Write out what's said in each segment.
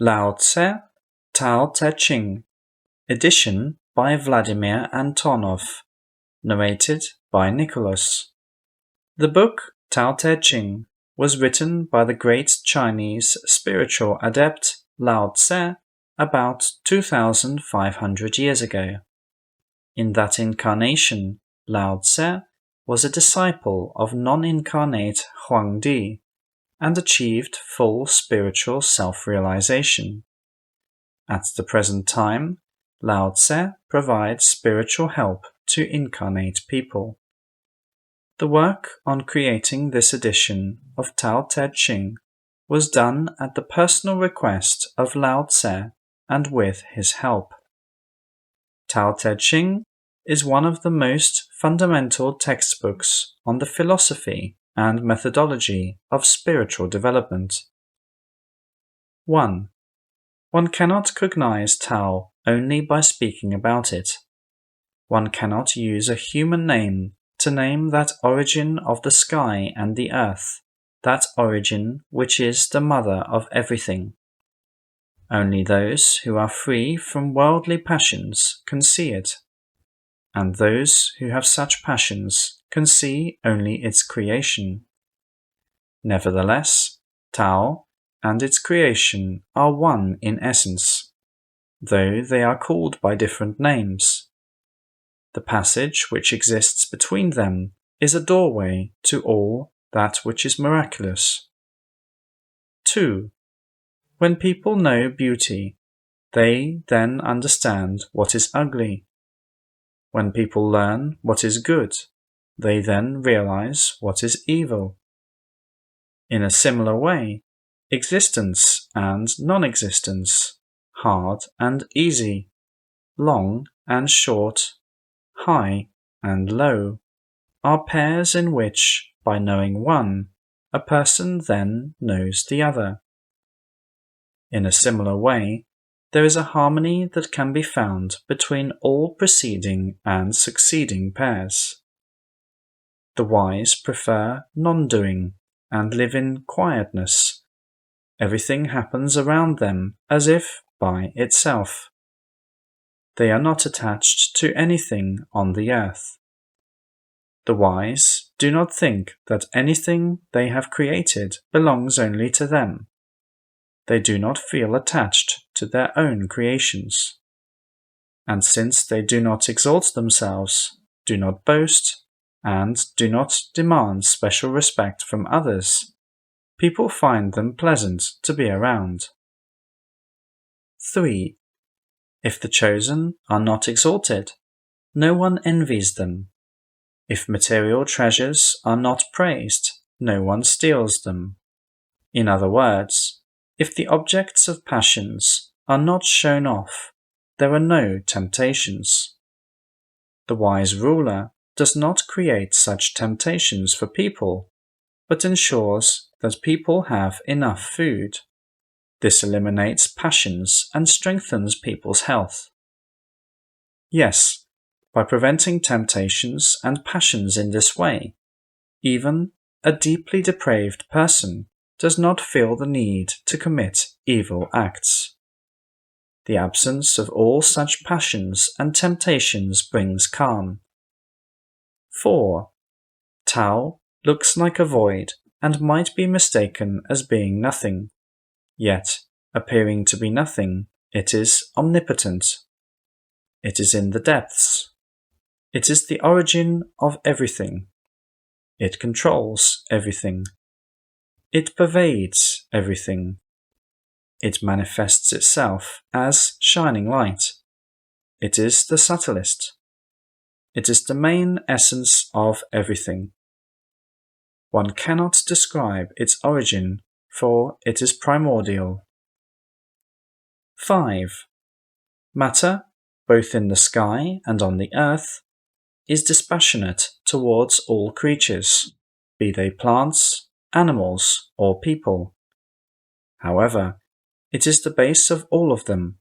Lao Tse, Tao Te Ching, edition by Vladimir Antonov, narrated by Nicholas. The book Tao Te Ching was written by the great Chinese spiritual adept Lao Tse about 2,500 years ago. In that incarnation, Lao Tse was a disciple of non-incarnate Huang and achieved full spiritual self-realization. At the present time, Lao Tse provides spiritual help to incarnate people. The work on creating this edition of Tao Te Ching was done at the personal request of Lao Tse and with his help. Tao Te Ching is one of the most fundamental textbooks on the philosophy and methodology of spiritual development. 1. One cannot cognize Tao only by speaking about it. One cannot use a human name to name that origin of the sky and the earth, that origin which is the mother of everything. Only those who are free from worldly passions can see it, and those who have such passions can see only its creation. Nevertheless, Tao and its creation are one in essence, though they are called by different names. The passage which exists between them is a doorway to all that which is miraculous. 2. When people know beauty, they then understand what is ugly. When people learn what is good, they then realize what is evil. In a similar way, existence and non-existence, hard and easy, long and short, high and low, are pairs in which, by knowing one, a person then knows the other. In a similar way, there is a harmony that can be found between all preceding and succeeding pairs. The wise prefer non-doing and live in quietness. Everything happens around them as if by itself. They are not attached to anything on the earth. The wise do not think that anything they have created belongs only to them. They do not feel attached to their own creations. And since they do not exalt themselves, do not boast, and do not demand special respect from others, people find them pleasant to be around. 3. If the chosen are not exalted, no one envies them. If material treasures are not praised, no one steals them. In other words, if the objects of passions are not shown off, there are no temptations. The wise ruler does not create such temptations for people, but ensures that people have enough food. This eliminates passions and strengthens people's health. Yes, by preventing temptations and passions in this way, even a deeply depraved person does not feel the need to commit evil acts. The absence of all such passions and temptations brings calm. 4. Tao looks like a void and might be mistaken as being nothing. Yet, appearing to be nothing, it is omnipotent. It is in the depths. It is the origin of everything. It controls everything. It pervades everything. It manifests itself as shining light. It is the subtlest. It is the main essence of everything. One cannot describe its origin, for it is primordial. 5. Matter, both in the sky and on the earth, is dispassionate towards all creatures, be they plants, animals, or people. However, it is the base of all of them.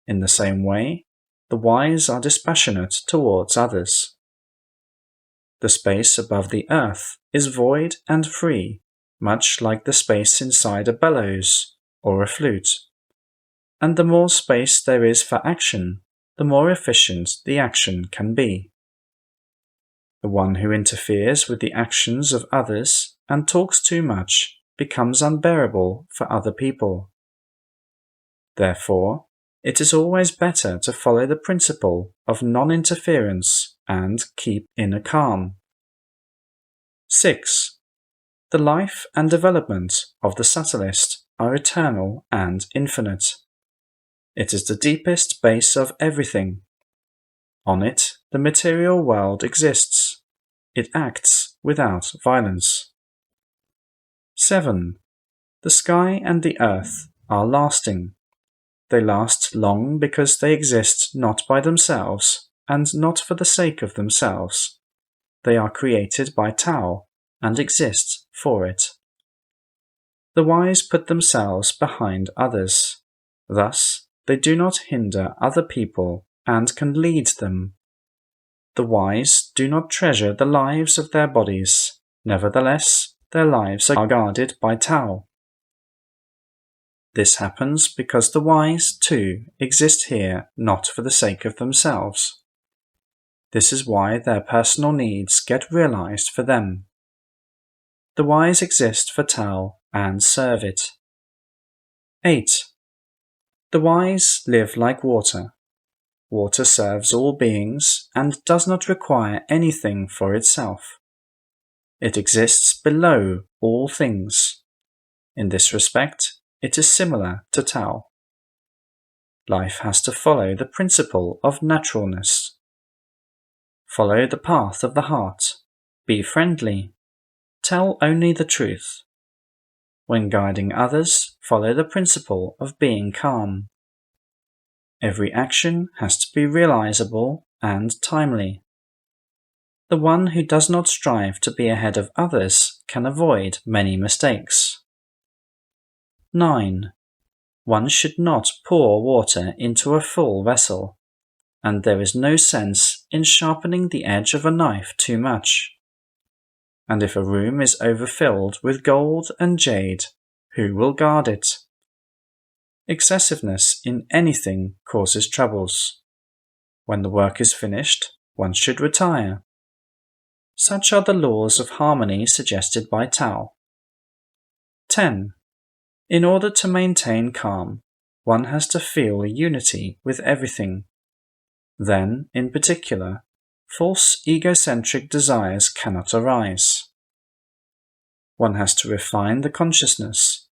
In the same way, the wise are dispassionate towards others. The space above the earth is void and free, much like the space inside a bellows or a flute. and the more space there is for action, the more efficient the action can be. The one who interferes with the actions of others and talks too much becomes unbearable for other people. Therefore, it is always better to follow the principle of non-interference and keep inner calm. 6. The life and development of the subtlest are eternal and infinite. It is the deepest base of everything. On it, the material world exists. It acts without violence. 7. The sky and the earth are lasting. They last long because they exist not by themselves and not for the sake of themselves. They are created by Tao and exist for it. The wise put themselves behind others. Thus, they do not hinder other people and can lead them. The wise do not treasure the lives of their bodies. Nevertheless, their lives are guarded by Tao. This happens because the wise, too, exist here not for the sake of themselves. This is why their personal needs get realized for them. The wise exist for Tao and serve it. 8. The wise live like water. Water serves all beings and does not require anything for itself. It exists below all things. In this respect, it is similar to Tao. Life has to follow the principle of naturalness. Follow the path of the heart. Be friendly. Tell only the truth. When guiding others, follow the principle of being calm. Every action has to be realizable and timely. The one who does not strive to be ahead of others can avoid many mistakes. 9. One should not pour water into a full vessel, and there is no sense in sharpening the edge of a knife too much. And if a room is overfilled with gold and jade, who will guard it? Excessiveness in anything causes troubles. When the work is finished, one should retire. Such are the laws of harmony suggested by Tao. 10. In order to maintain calm, one has to feel unity with everything. Then, in particular, false egocentric desires cannot arise. One has to refine the consciousness.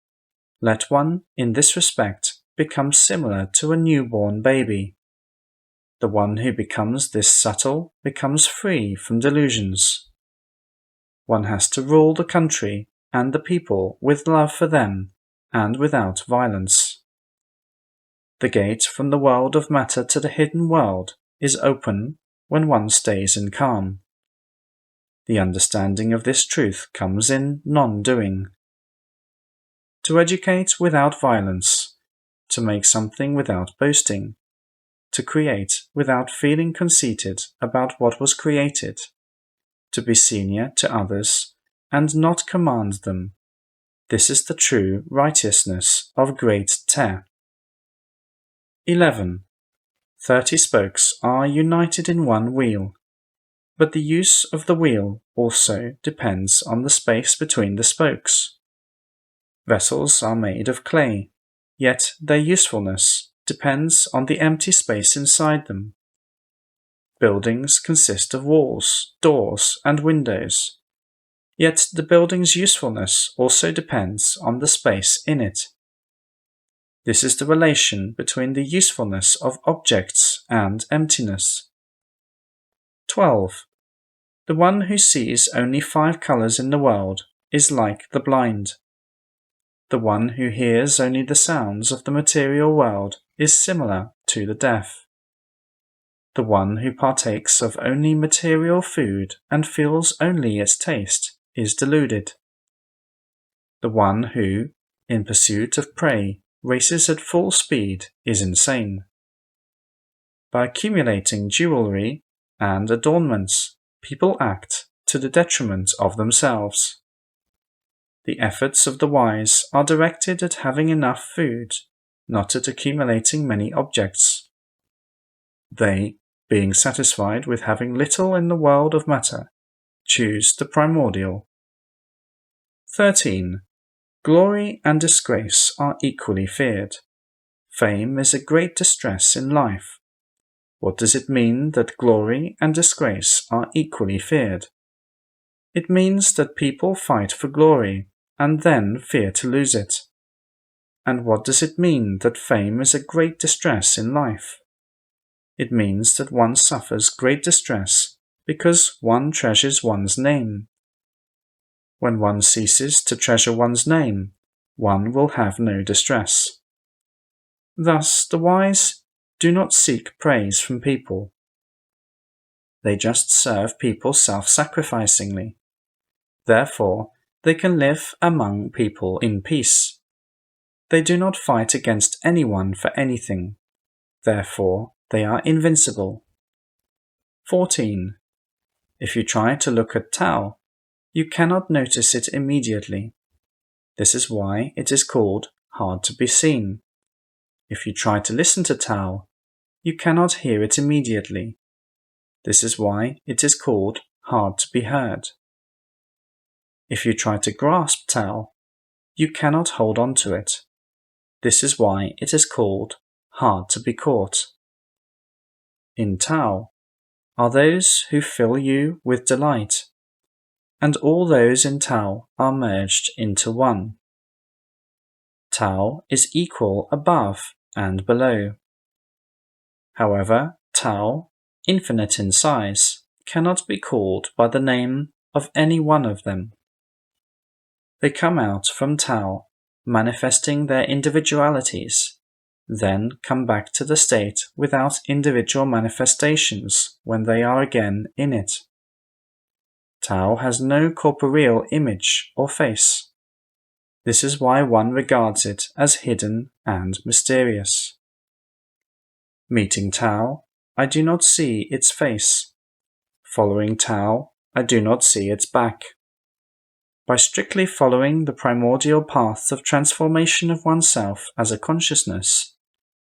Let one, in this respect, become similar to a newborn baby. The one who becomes this subtle becomes free from delusions. One has to rule the country and the people with love for them and without violence. The gate from the world of matter to the hidden world is open when one stays in calm. The understanding of this truth comes in non-doing. To educate without violence, to make something without boasting, to create without feeling conceited about what was created, to be senior to others and not command them. This is the true righteousness of great Te. 11. 30 spokes are united in one wheel, but the use of the wheel also depends on the space between the spokes. Vessels are made of clay, yet their usefulness depends on the empty space inside them. Buildings consist of walls, doors, and windows, yet the building's usefulness also depends on the space in it. This is the relation between the usefulness of objects and emptiness. 12. The one who sees only 5 colors in the world is like the blind. The one who hears only the sounds of the material world is similar to the deaf. The one who partakes of only material food and feels only its taste is deluded. The one who, in pursuit of prey, races at full speed is insane. By accumulating jewelry and adornments, people act to the detriment of themselves. The efforts of the wise are directed at having enough food, not at accumulating many objects. They, being satisfied with having little in the world of matter, choose the primordial. 13. Glory and disgrace are equally feared. Fame is a great distress in life. What does it mean that glory and disgrace are equally feared? It means that people fight for glory and then fear to lose it. And what does it mean that fame is a great distress in life? It means that one suffers great distress because one treasures one's name. When one ceases to treasure one's name, one will have no distress. Thus, the wise do not seek praise from people. They just serve people self-sacrificingly. Therefore, they can live among people in peace. They do not fight against anyone for anything. Therefore, they are invincible. 14. If you try to look at Tao, you cannot notice it immediately. This is why it is called hard to be seen. If you try to listen to Tao, you cannot hear it immediately. This is why it is called hard to be heard. If you try to grasp Tao, you cannot hold on to it. This is why it is called hard to be caught. In Tao are those who fill you with delight, and all those in Tao are merged into one. Tao is equal above and below. However, Tao, infinite in size, cannot be called by the name of any one of them. They come out from Tao, manifesting their individualities, then come back to the state without individual manifestations when they are again in it. Tao has no corporeal image or face. This is why one regards it as hidden and mysterious. Meeting Tao, I do not see its face. Following Tao, I do not see its back. By strictly following the primordial path of transformation of oneself as a consciousness,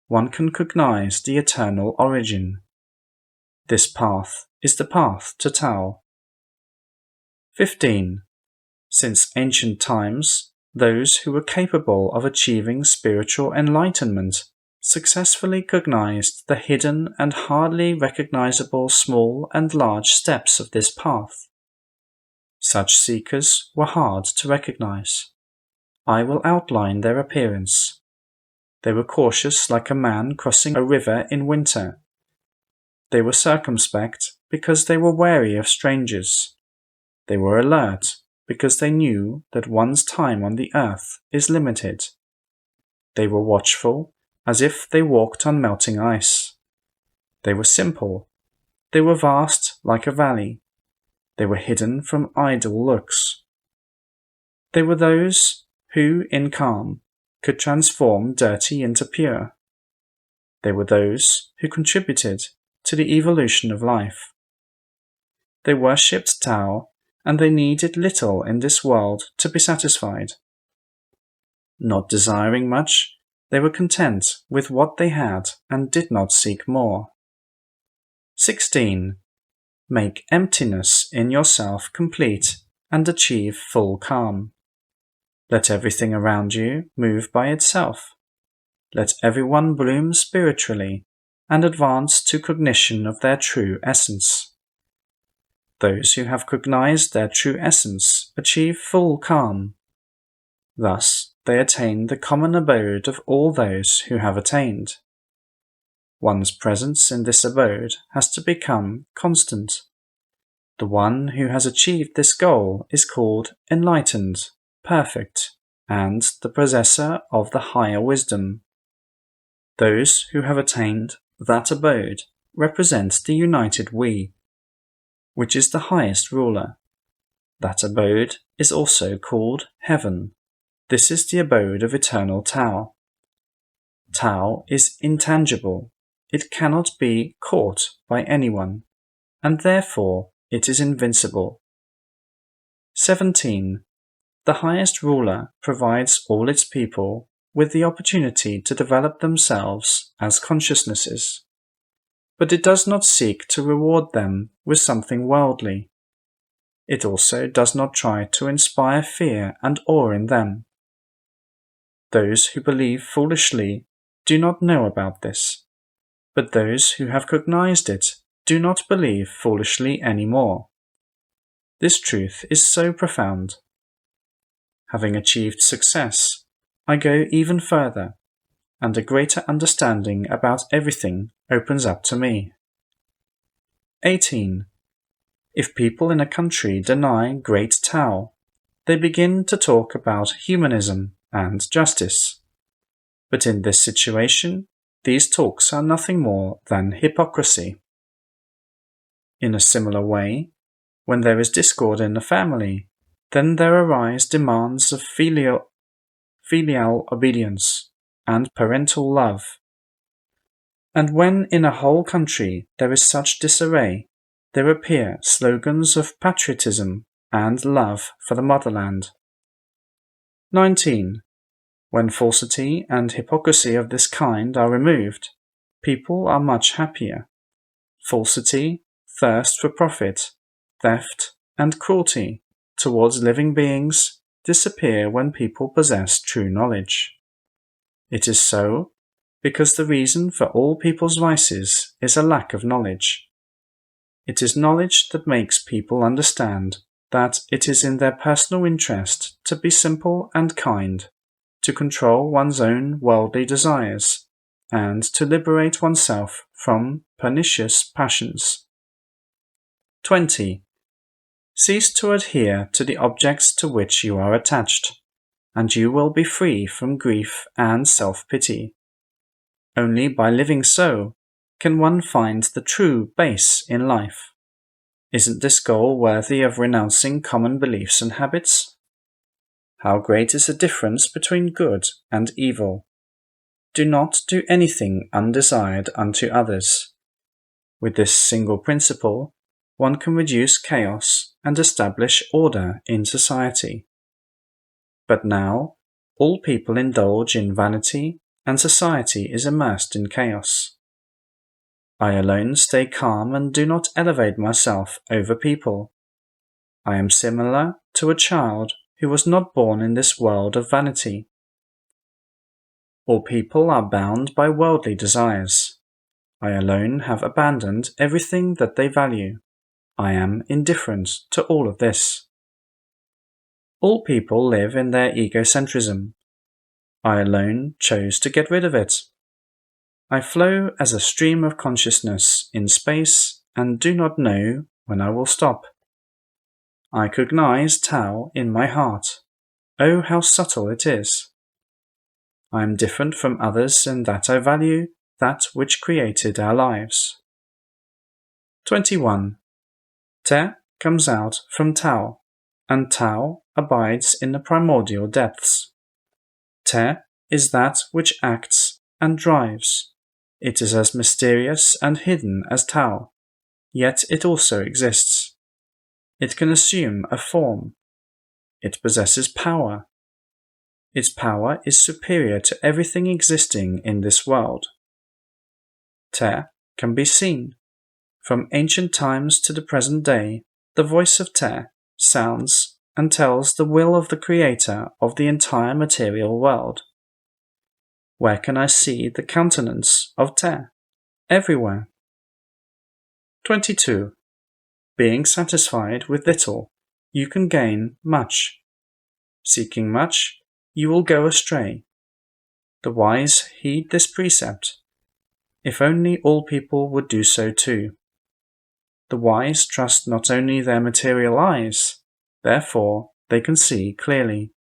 one can cognize the eternal origin. This path is the path to Tao. 15. Since ancient times, those who were capable of achieving spiritual enlightenment successfully cognized the hidden and hardly recognizable small and large steps of this path. Such seekers were hard to recognize. I will outline their appearance. They were cautious like a man crossing a river in winter. They were circumspect because they were wary of strangers. They were alert because they knew that one's time on the earth is limited. They were watchful as if they walked on melting ice. They were simple. They were vast like a valley. They were hidden from idle looks. They were those who, in calm, could transform dirty into pure. They were those who contributed to the evolution of life. They worshipped Tao, and they needed little in this world to be satisfied. Not desiring much, they were content with what they had and did not seek more. 16. Make emptiness in yourself complete and achieve full calm. Let everything around you move by itself. Let everyone bloom spiritually and advance to cognition of their true essence. Those who have cognized their true essence achieve full calm. Thus, they attain the common abode of all those who have attained. One's presence in this abode has to become constant. The one who has achieved this goal is called enlightened, perfect, and the possessor of the higher wisdom. Those who have attained that abode represent the united we, which is the highest ruler. That abode is also called heaven. This is the abode of eternal Tao. Tao is intangible. It cannot be caught by anyone, and therefore it is invincible. 17. The highest ruler provides all its people with the opportunity to develop themselves as consciousnesses, but it does not seek to reward them with something worldly. It also does not try to inspire fear and awe in them. Those who believe foolishly do not know about this, but those who have cognized it do not believe foolishly anymore. This truth is so profound. Having achieved success, I go even further, and a greater understanding about everything opens up to me. 18. If people in a country deny great Tao, they begin to talk about humanism and justice. But in this situation, these talks are nothing more than hypocrisy. In a similar way, when there is discord in the family, then there arise demands of filial obedience and parental love. And when in a whole country there is such disarray, there appear slogans of patriotism and love for the motherland. 19. When falsity and hypocrisy of this kind are removed, people are much happier. Falsity, thirst for profit, theft, and cruelty towards living beings disappear when people possess true knowledge. It is so because the reason for all people's vices is a lack of knowledge. It is knowledge that makes people understand that it is in their personal interest to be simple and kind, to control one's own worldly desires, and to liberate oneself from pernicious passions. 20. Cease to adhere to the objects to which you are attached, and you will be free from grief and self-pity. Only by living so can one find the true base in life. Isn't this goal worthy of renouncing common beliefs and habits? How great is the difference between good and evil! Do not do anything undesired unto others. With this single principle, one can reduce chaos and establish order in society. But now, all people indulge in vanity, and society is immersed in chaos. I alone stay calm and do not elevate myself over people. I am similar to a child who was not born in this world of vanity. All people are bound by worldly desires. I alone have abandoned everything that they value. I am indifferent to all of this. All people live in their egocentrism. I alone chose to get rid of it. I flow as a stream of consciousness in space and do not know when I will stop. I cognize Tao in my heart. Oh, how subtle it is! I am different from others in that I value that which created our lives. 21. Te comes out from Tao, and Tao abides in the primordial depths. Te is that which acts and drives. It is as mysterious and hidden as Tao, yet it also exists. It can assume a form. It possesses power. Its power is superior to everything existing in this world. Te can be seen. From ancient times to the present day, the voice of Te sounds and tells the will of the Creator of the entire material world. Where can I see the countenance of Te? Everywhere. 22. Being satisfied with little, you can gain much. Seeking much, you will go astray. The wise heed this precept. If only all people would do so too. The wise trust not only their material eyes, therefore they can see clearly.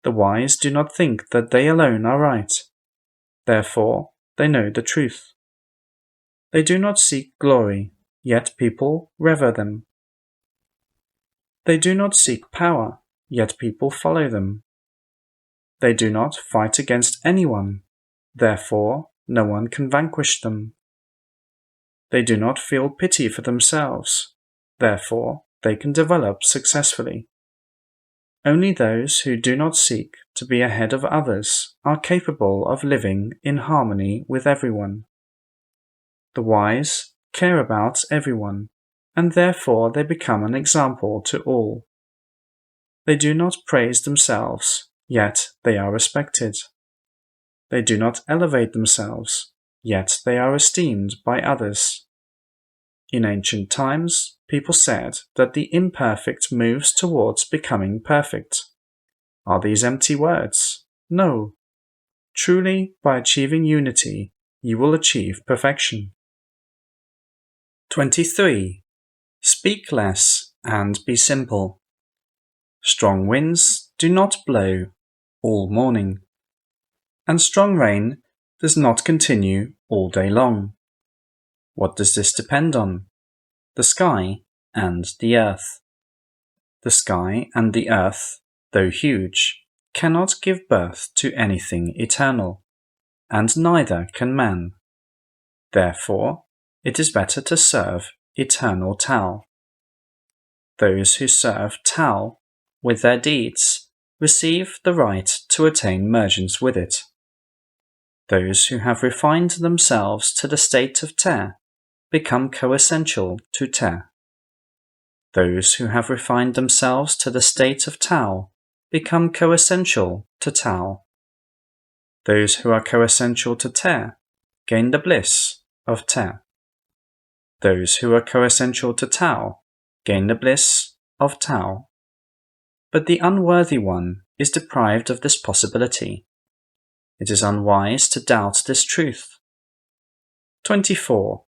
The wise do not think that they alone are right, therefore they know the truth. They do not seek glory, yet people revere them. They do not seek power, yet people follow them. They do not fight against anyone, therefore no one can vanquish them. They do not feel pity for themselves, therefore they can develop successfully. Only those who do not seek to be ahead of others are capable of living in harmony with everyone. The wise care about everyone, and therefore they become an example to all. They do not praise themselves, yet they are respected. They do not elevate themselves, yet they are esteemed by others. In ancient times, people said that the imperfect moves towards becoming perfect. Are these empty words? No. Truly, by achieving unity, you will achieve perfection. 23. Speak less and be simple. Strong winds do not blow all morning, and strong rain does not continue all day long. What does this depend on? The sky and the earth. The sky and the earth, though huge, cannot give birth to anything eternal, and neither can man. Therefore, it is better to serve eternal Tao. Those who serve Tao with their deeds receive the right to attain mergence with it. Those who have refined themselves to the state of Te become coessential to Te. Those who have refined themselves to the state of Tao become coessential to Tao. Those who are coessential to Te gain the bliss of Te. Those who are coessential to Tao gain the bliss of Tao. But the unworthy one is deprived of this possibility. It is unwise to doubt this truth. 24.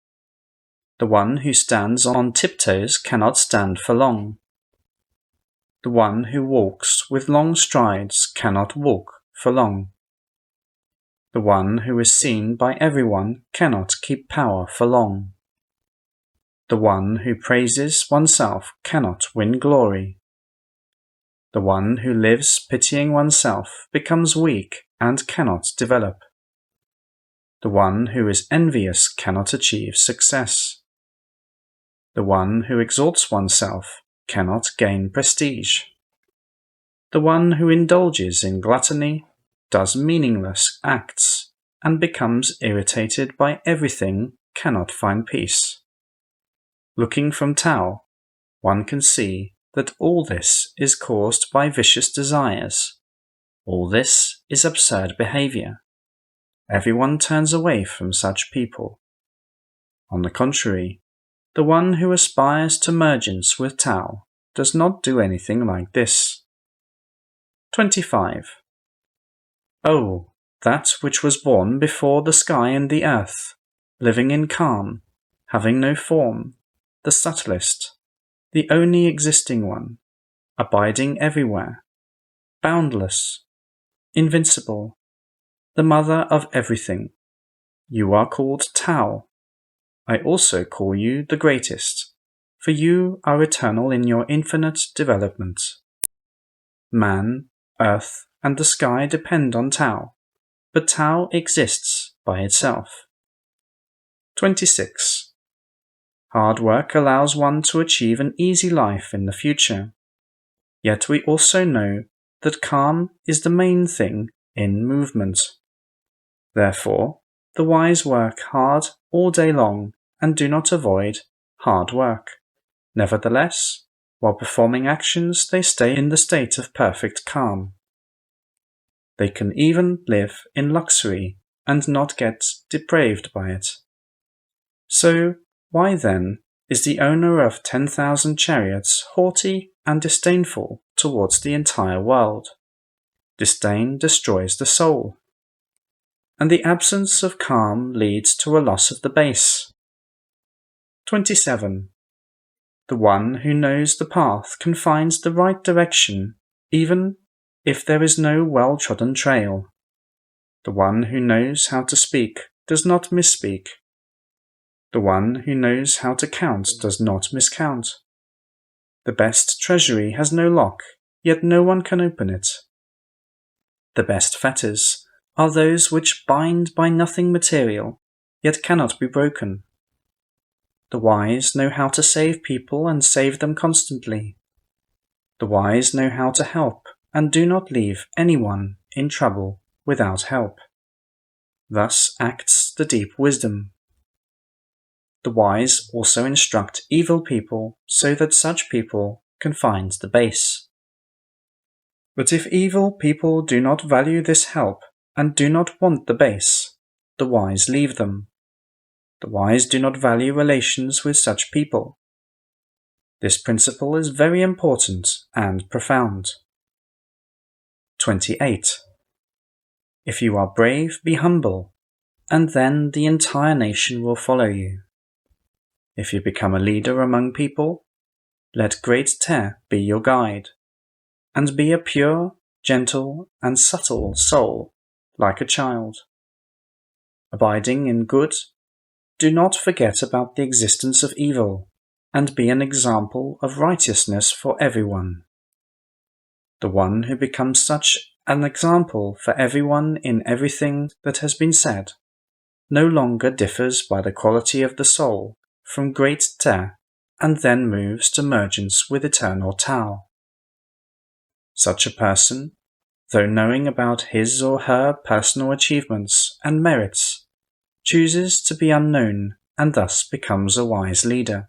The one who stands on tiptoes cannot stand for long. The one who walks with long strides cannot walk for long. The one who is seen by everyone cannot keep power for long. The one who praises oneself cannot win glory. The one who lives pitying oneself becomes weak and cannot develop. The one who is envious cannot achieve success. The one who exalts oneself cannot gain prestige. The one who indulges in gluttony does meaningless acts and becomes irritated by everything cannot find peace. Looking from Tao, one can see that all this is caused by vicious desires. All this is absurd behavior. Everyone turns away from such people. On the contrary, the one who aspires to mergence with Tao does not do anything like this. 25. Oh, that which was born before the sky and the earth, living in calm, having no form, the subtlest, the only existing one, abiding everywhere, boundless, invincible, the mother of everything. You are called Tao. I also call you the greatest, for you are eternal in your infinite development. Man, earth, and the sky depend on Tao, but Tao exists by itself. 26. Hard work allows one to achieve an easy life in the future. Yet we also know that calm is the main thing in movement. Therefore, the wise work hard all day long and do not avoid hard work. Nevertheless, while performing actions, they stay in the state of perfect calm. They can even live in luxury and not get depraved by it. So, why then is the owner of 10,000 chariots haughty and disdainful towards the entire world? Disdain destroys the soul, and the absence of calm leads to a loss of the base. 27. The one who knows the path can find the right direction, even if there is no well-trodden trail. The one who knows how to speak does not misspeak. The one who knows how to count does not miscount. The best treasury has no lock, yet no one can open it. The best fetters are those which bind by nothing material, yet cannot be broken. The wise know how to save people and save them constantly. The wise know how to help and do not leave anyone in trouble without help. Thus acts the deep wisdom. The wise also instruct evil people so that such people can find the base. But if evil people do not value this help and do not want the base, the wise leave them. The wise do not value relations with such people. This principle is very important and profound. 28. If you are brave, be humble, and then the entire nation will follow you. If you become a leader among people, let great Te be your guide, and be a pure, gentle, and subtle soul, like a child. Abiding in good, do not forget about the existence of evil, and be an example of righteousness for everyone. The one who becomes such an example for everyone in everything that has been said no longer differs by the quality of the soul from great Te, and then moves to mergence with eternal Tao. Such a person, though knowing about his or her personal achievements and merits, chooses to be unknown and thus becomes a wise leader.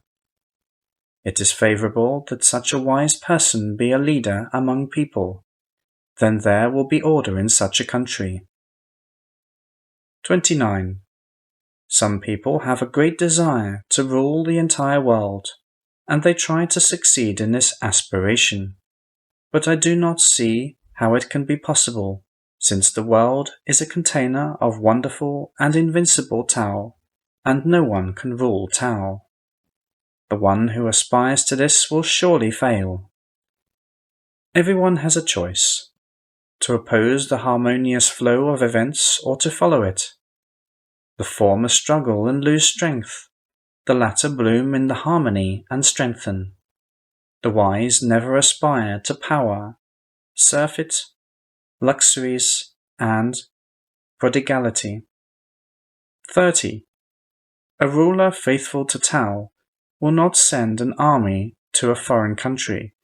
It is favorable that such a wise person be a leader among people. Then there will be order in such a country. 29. Some people have a great desire to rule the entire world, and they try to succeed in this aspiration. But I do not see how it can be possible, since the world is a container of wonderful and invincible Tao, and no one can rule Tao. The one who aspires to this will surely fail. Everyone has a choice: to oppose the harmonious flow of events or to follow it. The former struggle and lose strength, the latter bloom in the harmony and strengthen. The wise never aspire to power, surfeit, luxuries, and prodigality. 30. A ruler faithful to Tao will not send an army to a foreign country.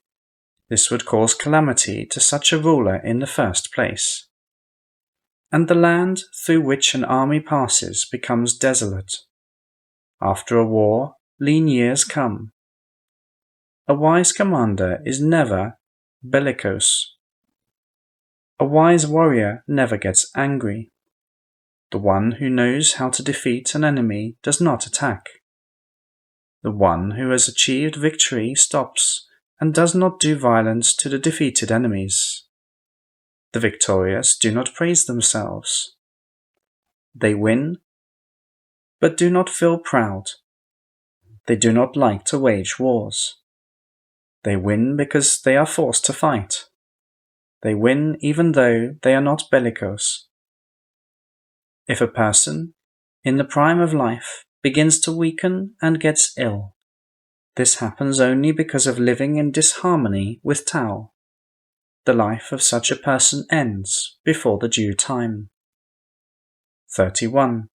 This would cause calamity to such a ruler in the first place. And the land through which an army passes becomes desolate. After a war, lean years come. A wise commander is never bellicose. A wise warrior never gets angry. The one who knows how to defeat an enemy does not attack. The one who has achieved victory stops and does not do violence to the defeated enemies. The victorious do not praise themselves. They win, but do not feel proud. They do not like to wage wars. They win because they are forced to fight. They win even though they are not bellicose. If a person, in the prime of life, begins to weaken and gets ill, this happens only because of living in disharmony with Tao. The life of such a person ends before the due time. 31.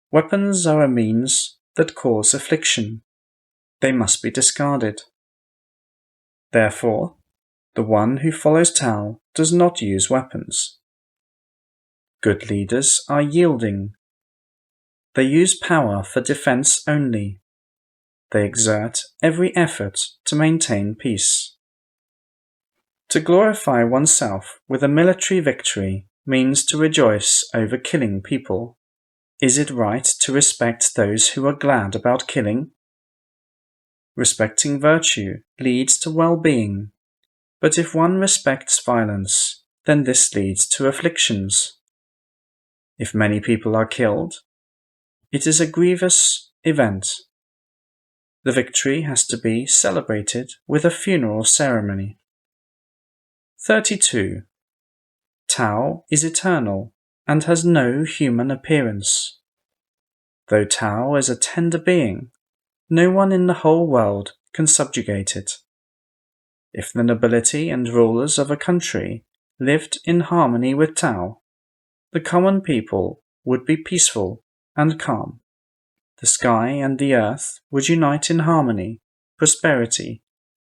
Weapons are a means that cause affliction. They must be discarded. Therefore, the one who follows Tao does not use weapons. Good leaders are yielding. They use power for defense only. They exert every effort to maintain peace. To glorify oneself with a military victory means to rejoice over killing people. Is it right to respect those who are glad about killing? Respecting virtue leads to well-being, but if one respects violence, then this leads to afflictions. If many people are killed, it is a grievous event. The victory has to be celebrated with a funeral ceremony. 32. Tao is eternal and has no human appearance. Though Tao is a tender being, no one in the whole world can subjugate it. If the nobility and rulers of a country lived in harmony with Tao, the common people would be peaceful and calm. The sky and the earth would unite in harmony, prosperity,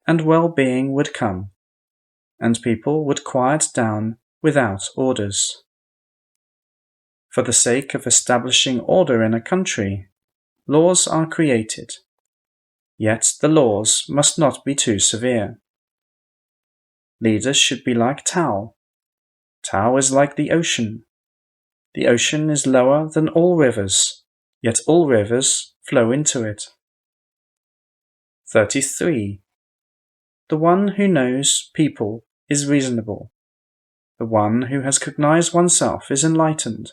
and well-being would come, and people would quiet down without orders. For the sake of establishing order in a country, laws are created, yet the laws must not be too severe. Leaders should be like Tao. Tao is like the ocean. The ocean is lower than all rivers, yet all rivers flow into it. 33. The one who knows people is reasonable. The one who has cognized oneself is enlightened.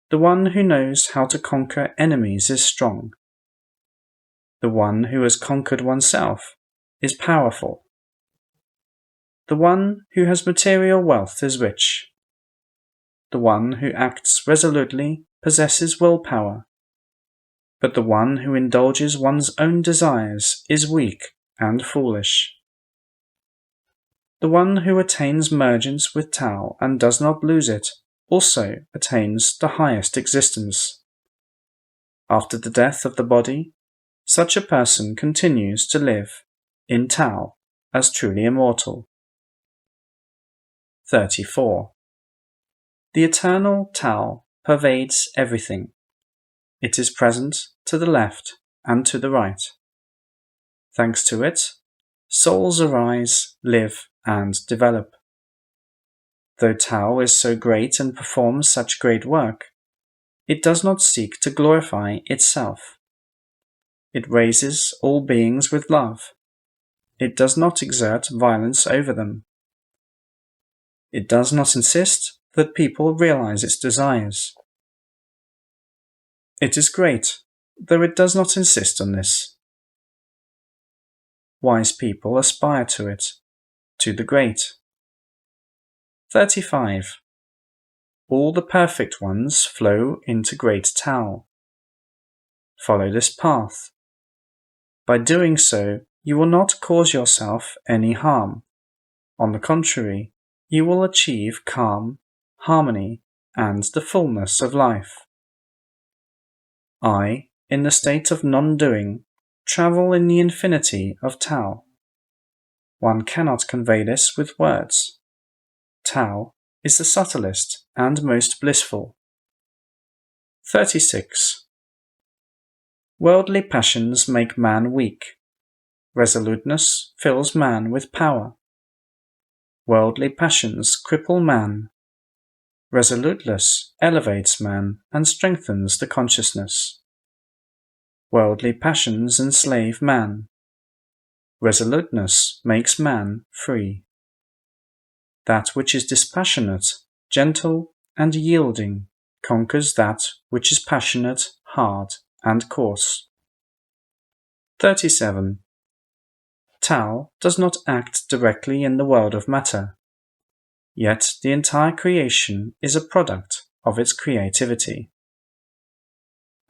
The one who knows how to conquer enemies is strong. The one who has conquered oneself is powerful. The one who has material wealth is rich. The one who acts resolutely possesses willpower. But the one who indulges one's own desires is weak and foolish. The one who attains mergence with Tao and does not lose it also attains the highest existence. After the death of the body, such a person continues to live in Tao as truly immortal. 34. The eternal Tao pervades everything. It is present to the left and to the right. Thanks to it, souls arise, live, and develop. Though Tao is so great and performs such great work, it does not seek to glorify itself. It raises all beings with love. It does not exert violence over them. It does not insist that people realize its desires. It is great, though it does not insist on this. Wise people aspire to it, to the great. 35. All the perfect ones flow into great Tao. Follow this path. By doing so, you will not cause yourself any harm. On the contrary, you will achieve calm, harmony, and the fullness of life. I, in the state of non-doing, travel in the infinity of Tao. One cannot convey this with words. Tao is the subtlest and most blissful. 36. Worldly passions make man weak. Resoluteness fills man with power. Worldly passions cripple man. Resoluteness elevates man and strengthens the consciousness. Worldly passions enslave man. Resoluteness makes man free. That which is dispassionate, gentle, and yielding conquers that which is passionate, hard, and coarse. 37. Tao does not act directly in the world of matter, yet the entire creation is a product of its creativity.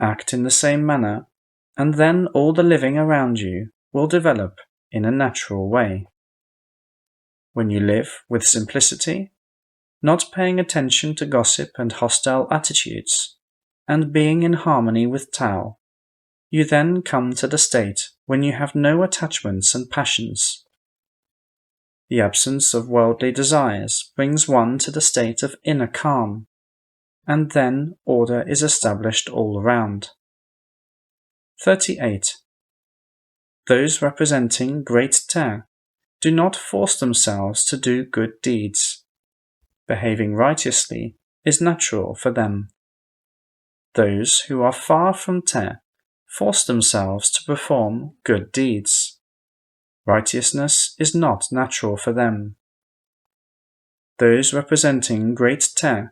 Act in the same manner, and then all the living around you will develop in a natural way. When you live with simplicity, not paying attention to gossip and hostile attitudes, and being in harmony with Tao, you then come to the state when you have no attachments and passions. The absence of worldly desires brings one to the state of inner calm, and then order is established all around. 38. Those representing great Te do not force themselves to do good deeds. Behaving righteously is natural for them. Those who are far from Te force themselves to perform good deeds. Righteousness is not natural for them. Those representing great Te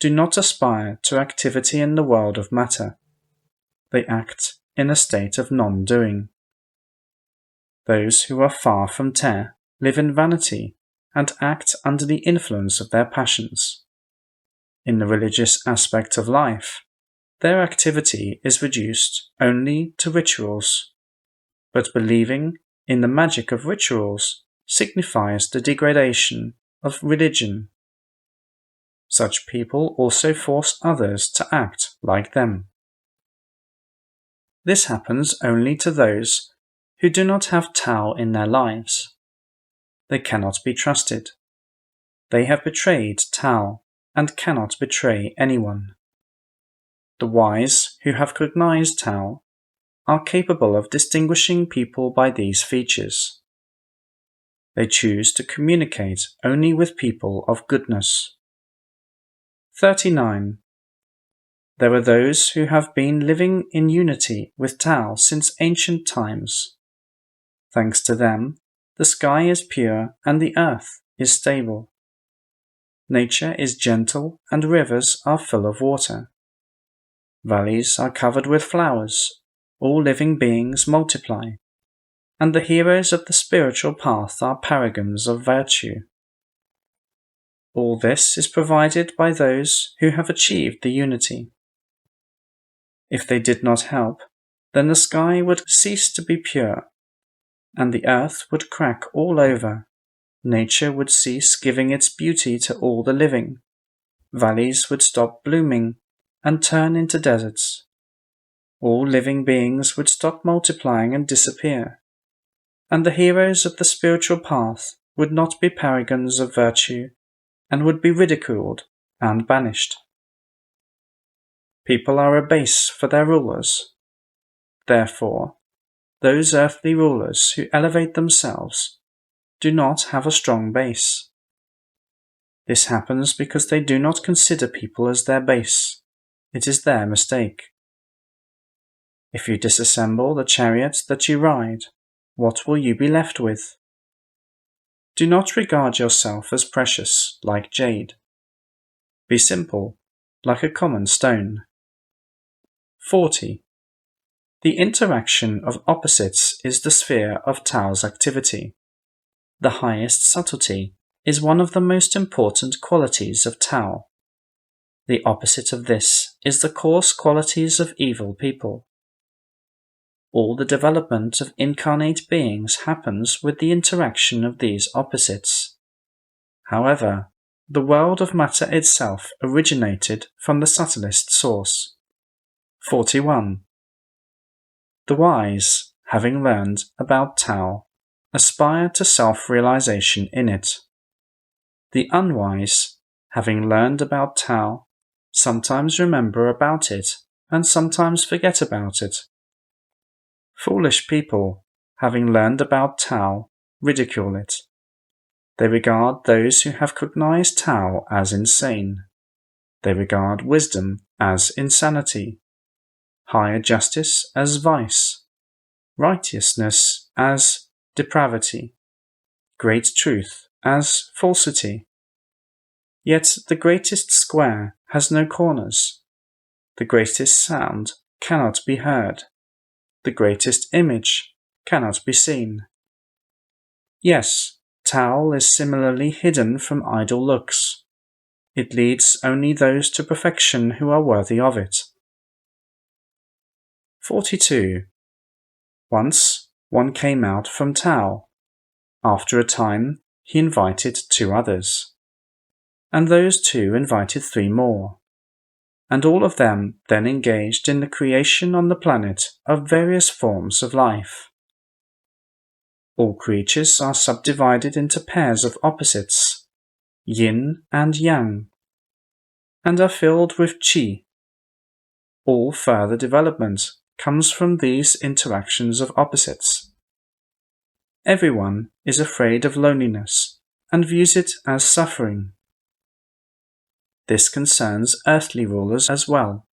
do not aspire to activity in the world of matter. They act in a state of non-doing. Those who are far from Te live in vanity and act under the influence of their passions. In the religious aspect of life, their activity is reduced only to rituals, but believing in the magic of rituals signifies the degradation of religion. Such people also force others to act like them. This happens only to those who do not have Tao in their lives. They cannot be trusted. They have betrayed Tao and cannot betray anyone. The wise who have cognized Tao are capable of distinguishing people by these features. They choose to communicate only with people of goodness. 39. There are those who have been living in unity with Tao since ancient times. Thanks to them, the sky is pure and the earth is stable. Nature is gentle and rivers are full of water. Valleys are covered with flowers, all living beings multiply, and the heroes of the spiritual path are paragons of virtue. All this is provided by those who have achieved the unity. If they did not help, then the sky would cease to be pure, and the earth would crack all over. Nature would cease giving its beauty to all the living. Valleys would stop blooming and turn into deserts. All living beings would stop multiplying and disappear, and the heroes of the spiritual path would not be paragons of virtue and would be ridiculed and banished. People are a base for their rulers. Therefore, those earthly rulers who elevate themselves do not have a strong base. This happens because they do not consider people as their base. It is their mistake. If you disassemble the chariot that you ride, what will you be left with? Do not regard yourself as precious, like jade. Be simple, like a common stone. 40. The interaction of opposites is the sphere of Tao's activity. The highest subtlety is one of the most important qualities of Tao. The opposite of this is the coarse qualities of evil people. All the development of incarnate beings happens with the interaction of these opposites. However, the world of matter itself originated from the subtlest source. 41. The wise, having learned about Tao, aspire to self-realization in it. The unwise, having learned about Tao, sometimes remember about it and sometimes forget about it. Foolish people, having learned about Tao, ridicule it. They regard those who have cognized Tao as insane. They regard wisdom as insanity, higher justice as vice, righteousness as depravity, great truth as falsity. Yet the greatest square has no corners. The greatest sound cannot be heard. The greatest image cannot be seen. Yes, Tao is similarly hidden from idle looks. It leads only those to perfection who are worthy of it. 42. Once one came out from Tao. After a time, he invited 2 others. And those 2 invited 3 more. And all of them then engaged in the creation on the planet of various forms of life. All creatures are subdivided into pairs of opposites, yin and yang, and are filled with qi. All further development comes from these interactions of opposites. Everyone is afraid of loneliness and views it as suffering. This concerns earthly rulers as well.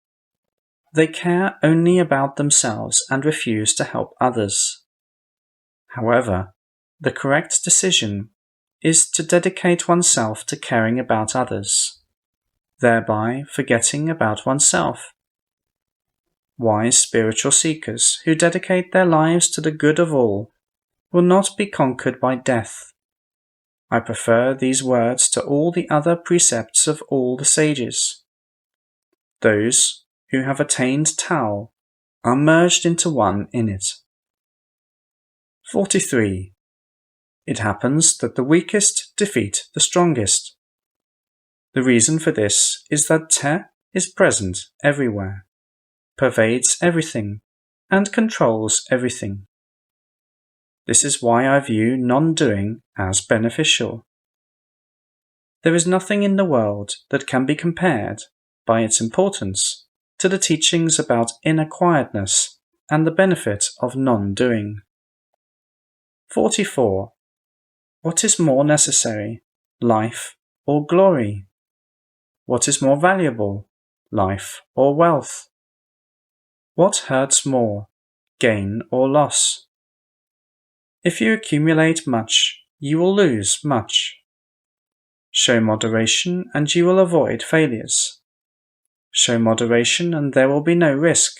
They care only about themselves and refuse to help others. However, the correct decision is to dedicate oneself to caring about others, thereby forgetting about oneself. Wise spiritual seekers who dedicate their lives to the good of all will not be conquered by death. I prefer these words to all the other precepts of all the sages. Those who have attained Tao are merged into one in it. 43. It happens that the weakest defeat the strongest. The reason for this is that Te is present everywhere, pervades everything, and controls everything. This is why I view non-doing as beneficial. There is nothing in the world that can be compared, by its importance, to the teachings about inner quietness and the benefit of non-doing. 44. What is more necessary, life or glory? What is more valuable, life or wealth? What hurts more, gain or loss? If you accumulate much, you will lose much. Show moderation and you will avoid failures. Show moderation and there will be no risk.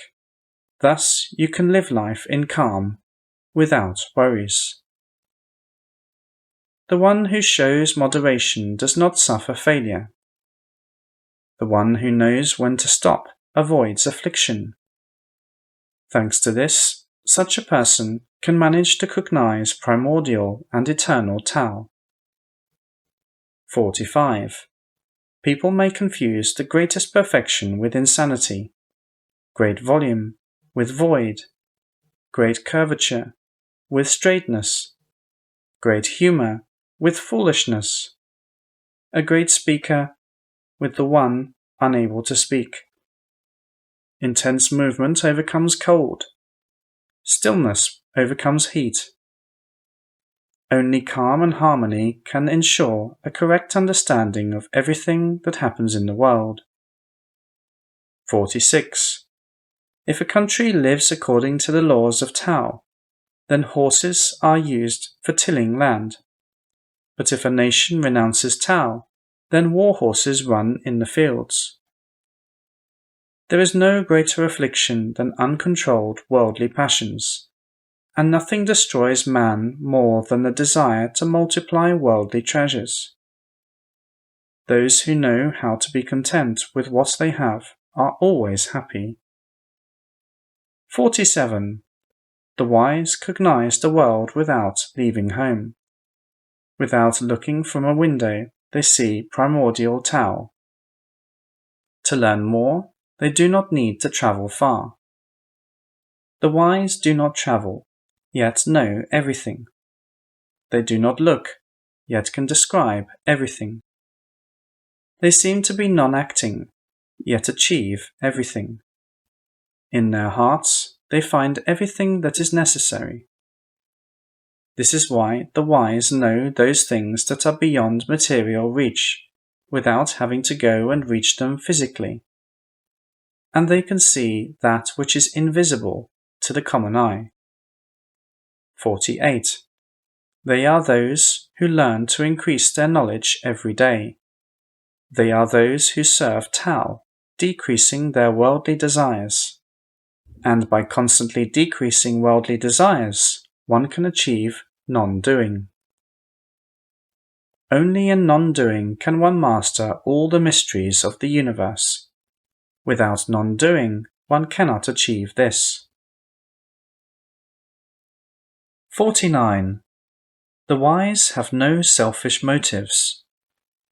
Thus, you can live life in calm, without worries. The one who shows moderation does not suffer failure. The one who knows when to stop avoids affliction. Thanks to this, such a person can manage to cognize primordial and eternal Tao. 45. People may confuse the greatest perfection with insanity, great volume with void, great curvature with straightness, great humor with foolishness, a great speaker with the one unable to speak. Intense movement overcomes cold. Stillness overcomes heat. Only calm and harmony can ensure a correct understanding of everything that happens in the world. 46. If a country lives according to the laws of Tao, then horses are used for tilling land. But if a nation renounces Tao, then war horses run in the fields. There is no greater affliction than uncontrolled worldly passions, and nothing destroys man more than the desire to multiply worldly treasures. Those who know how to be content with what they have are always happy. 47. The wise cognize the world without leaving home. Without looking from a window, they see primordial Tao. To learn more, they do not need to travel far. The wise do not travel, yet know everything. They do not look, yet can describe everything. They seem to be non-acting, yet achieve everything. In their hearts, they find everything that is necessary. This is why the wise know those things that are beyond material reach, without having to go and reach them physically. And they can see that which is invisible to the common eye. 48. They are those who learn to increase their knowledge every day. They are those who serve Tao, decreasing their worldly desires. And by constantly decreasing worldly desires, one can achieve non-doing. Only in non-doing can one master all the mysteries of the universe. Without non-doing, one cannot achieve this. 49. The wise have no selfish motives.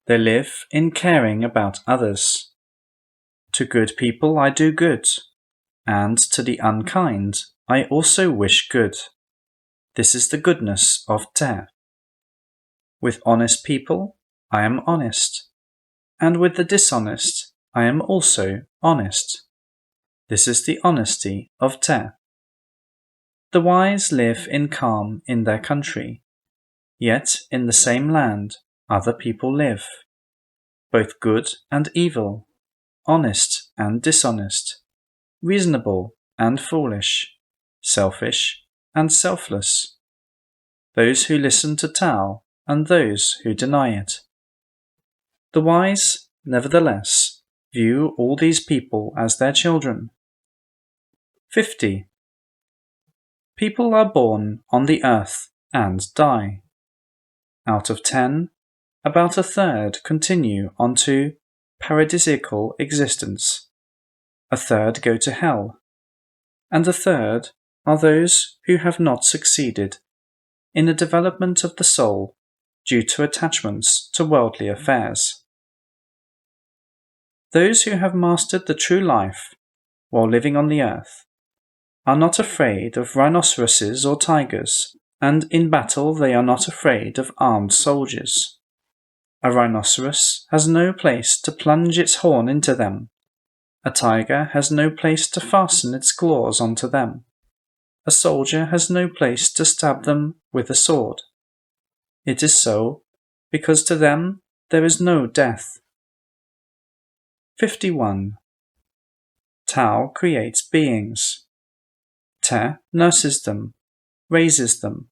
They live in caring about others. To good people I do good, and to the unkind I also wish good. This is the goodness of Te. With honest people I am honest, and with the dishonest I am also honest. This is the honesty of Te. The wise live in calm in their country, yet in the same land other people live, both good and evil, honest and dishonest, reasonable and foolish, selfish and selfless, those who listen to Tao and those who deny it. The wise, nevertheless, view all these people as their children. 50. People are born on the earth and die. Out of 10, about a third continue onto paradisiacal existence, a third go to hell, and a third are those who have not succeeded in the development of the soul due to attachments to worldly affairs. Those who have mastered the true life while living on the earth are not afraid of rhinoceroses or tigers and in battle they are not afraid of armed soldiers. A rhinoceros has no place to plunge its horn into them. A tiger has no place to fasten its claws onto them. A soldier has no place to stab them with a sword. It is so, because to them there is no death. 51. Tao creates beings. Te nurses them, raises them,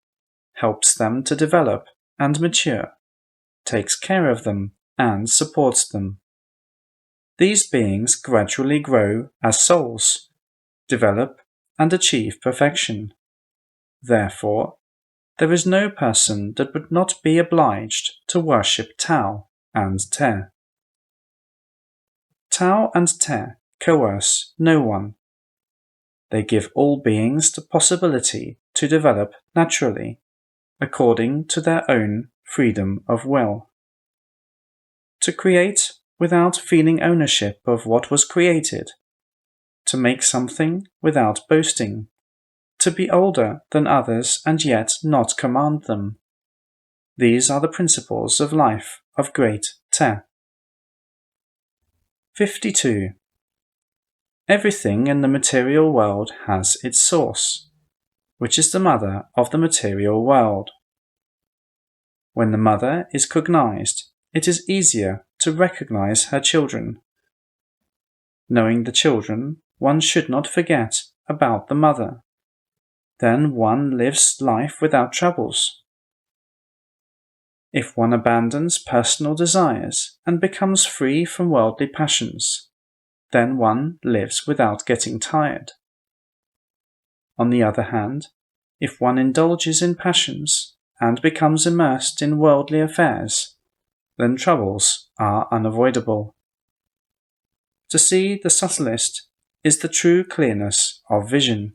helps them to develop and mature, takes care of them and supports them. These beings gradually grow as souls, develop and achieve perfection. Therefore, there is no person that would not be obliged to worship Tao and Te. Tao and Te coerce no one. They give all beings the possibility to develop naturally, according to their own freedom of will. To create without feeling ownership of what was created, to make something without boasting, to be older than others and yet not command them. These are the principles of life of great Te. 52. Everything in the material world has its source, which is the mother of the material world. When the mother is cognized, it is easier to recognize her children. Knowing the children, one should not forget about the mother. Then one lives life without troubles. If one abandons personal desires and becomes free from worldly passions, then one lives without getting tired. On the other hand, if one indulges in passions and becomes immersed in worldly affairs, then troubles are unavoidable. To see the subtlest is the true clearness of vision.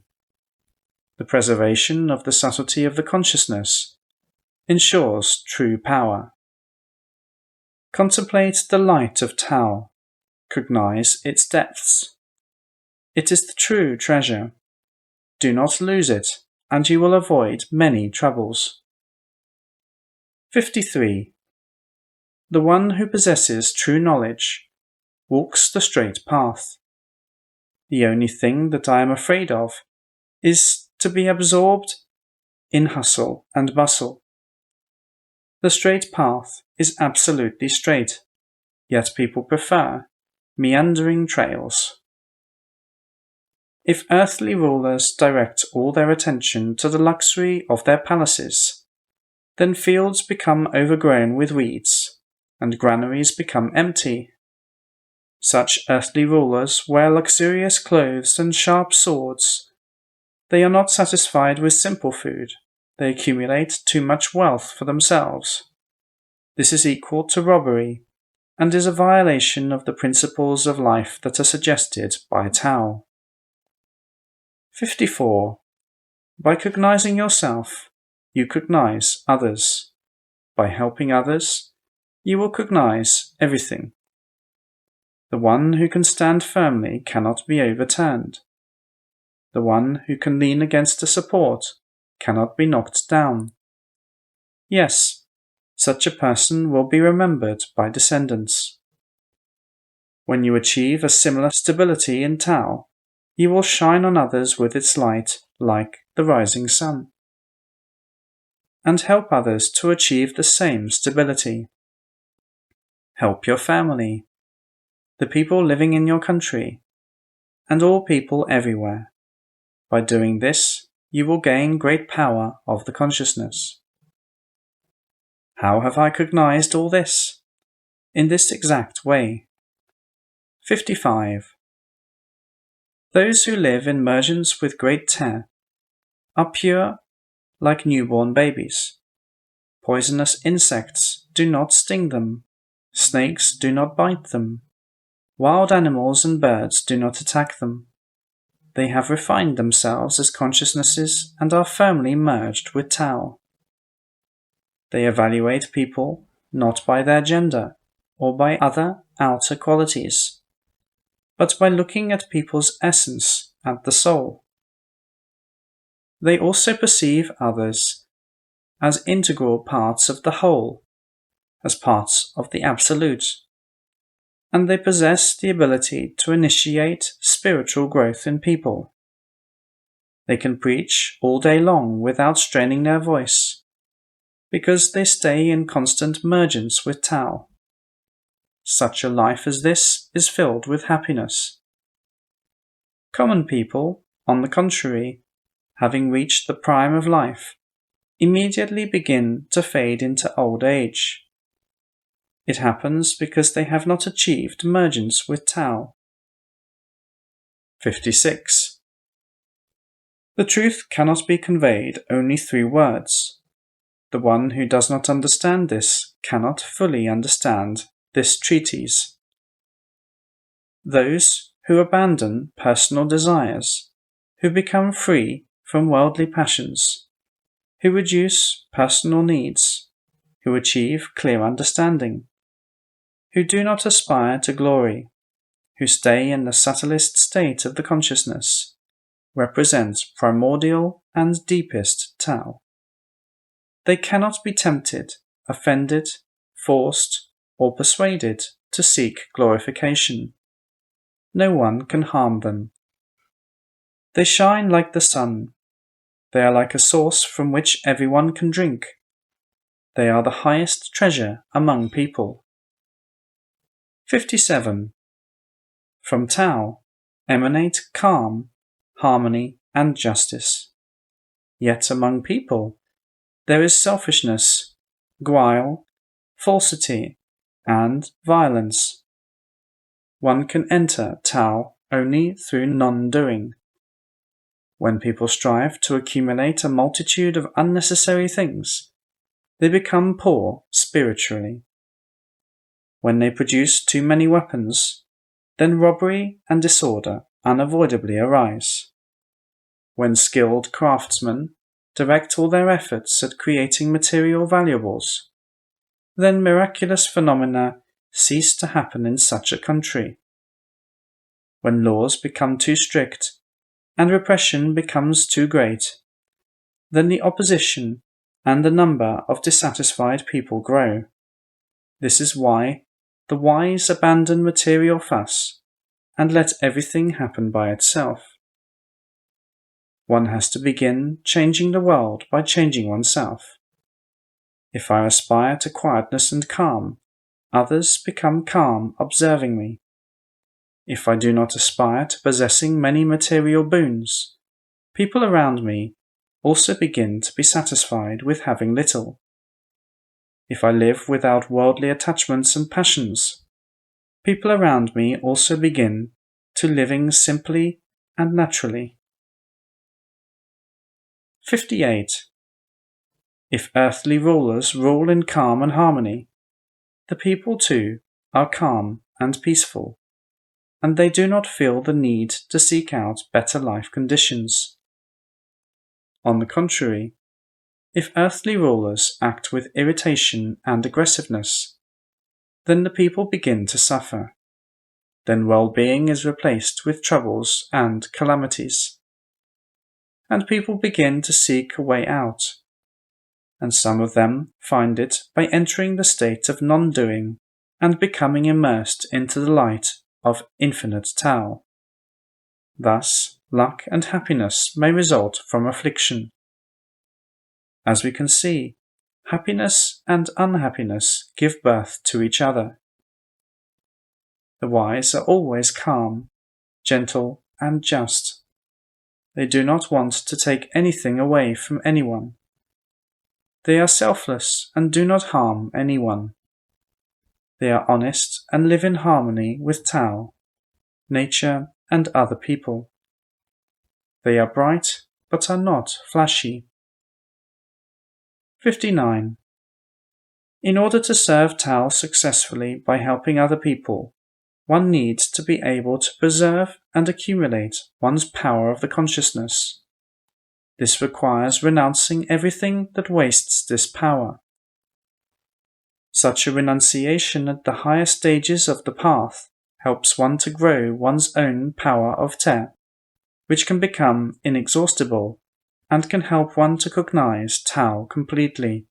The preservation of the subtlety of the consciousness ensures true power. Contemplate the light of Tao. Cognize its depths. It is the true treasure. Do not lose it, and you will avoid many troubles. 53. The one who possesses true knowledge walks the straight path. The only thing that I am afraid of is to be absorbed in hustle and bustle. The straight path is absolutely straight, yet people prefer meandering trails. If earthly rulers direct all their attention to the luxury of their palaces, then fields become overgrown with weeds, and granaries become empty. Such earthly rulers wear luxurious clothes and sharp swords. They are not satisfied with simple food. They accumulate too much wealth for themselves. This is equal to robbery, and is a violation of the principles of life that are suggested by Tao. 54. By cognizing yourself, you cognize others. By helping others, you will cognize everything. The one who can stand firmly cannot be overturned. The one who can lean against a support cannot be knocked down. Yes, such a person will be remembered by descendants. When you achieve a similar stability in Tao, you will shine on others with its light like the rising sun, and help others to achieve the same stability. Help your family, the people living in your country, and all people everywhere. By doing this, you will gain great power of the consciousness. How have I cognized all this? In this exact way. 55. Those who live in mergence with great Te are pure like newborn babies. Poisonous insects do not sting them. Snakes do not bite them. Wild animals and birds do not attack them. They have refined themselves as consciousnesses and are firmly merged with Tao. They evaluate people not by their gender or by other outer qualities, but by looking at people's essence, at the soul. They also perceive others as integral parts of the whole, as parts of the Absolute, and they possess the ability to initiate spiritual growth in people. They can preach all day long without straining their voice, because they stay in constant mergence with Tao. Such a life as this is filled with happiness. Common people, on the contrary, having reached the prime of life, immediately begin to fade into old age. It happens because they have not achieved mergence with Tao. 56. The truth cannot be conveyed only through words. The one who does not understand this cannot fully understand this treatise. Those who abandon personal desires, who become free from worldly passions, who reduce personal needs, who achieve clear understanding, who do not aspire to glory, who stay in the subtlest state of the consciousness, represent primordial and deepest Tao. They cannot be tempted, offended, forced, or persuaded to seek glorification. No one can harm them. They shine like the sun. They are like a source from which everyone can drink. They are the highest treasure among people. 57. From Tao emanate calm, harmony, and justice. Yet among people there is selfishness, guile, falsity, and violence. One can enter Tao only through non-doing. When people strive to accumulate a multitude of unnecessary things, they become poor spiritually. When they produce too many weapons, then robbery and disorder unavoidably arise. When skilled craftsmen direct all their efforts at creating material valuables, then miraculous phenomena cease to happen in such a country. When laws become too strict and repression becomes too great, then the opposition and the number of dissatisfied people grow. This is why the wise abandon material fuss and let everything happen by itself. One has to begin changing the world by changing oneself. If I aspire to quietness and calm, others become calm observing me. If I do not aspire to possessing many material boons, people around me also begin to be satisfied with having little. If I live without worldly attachments and passions, people around me also begin to living simply and naturally. 58. If earthly rulers rule in calm and harmony, the people too are calm and peaceful, and they do not feel the need to seek out better life conditions. On the contrary, if earthly rulers act with irritation and aggressiveness, then the people begin to suffer. Then well-being is replaced with troubles and calamities, and people begin to seek a way out, and some of them find it by entering the state of non-doing and becoming immersed into the light of infinite Tao. Thus, luck and happiness may result from affliction. As we can see, happiness and unhappiness give birth to each other. The wise are always calm, gentle, and just. They do not want to take anything away from anyone. They are selfless and do not harm anyone. They are honest and live in harmony with Tao, nature, and other people. They are bright but are not flashy. 59. In order to serve Tao successfully by helping other people, one needs to be able to preserve and accumulate one's power of the consciousness. This requires renouncing everything that wastes this power. Such a renunciation at the higher stages of the path helps one to grow one's own power of Te, which can become inexhaustible and can help one to cognize Tao completely.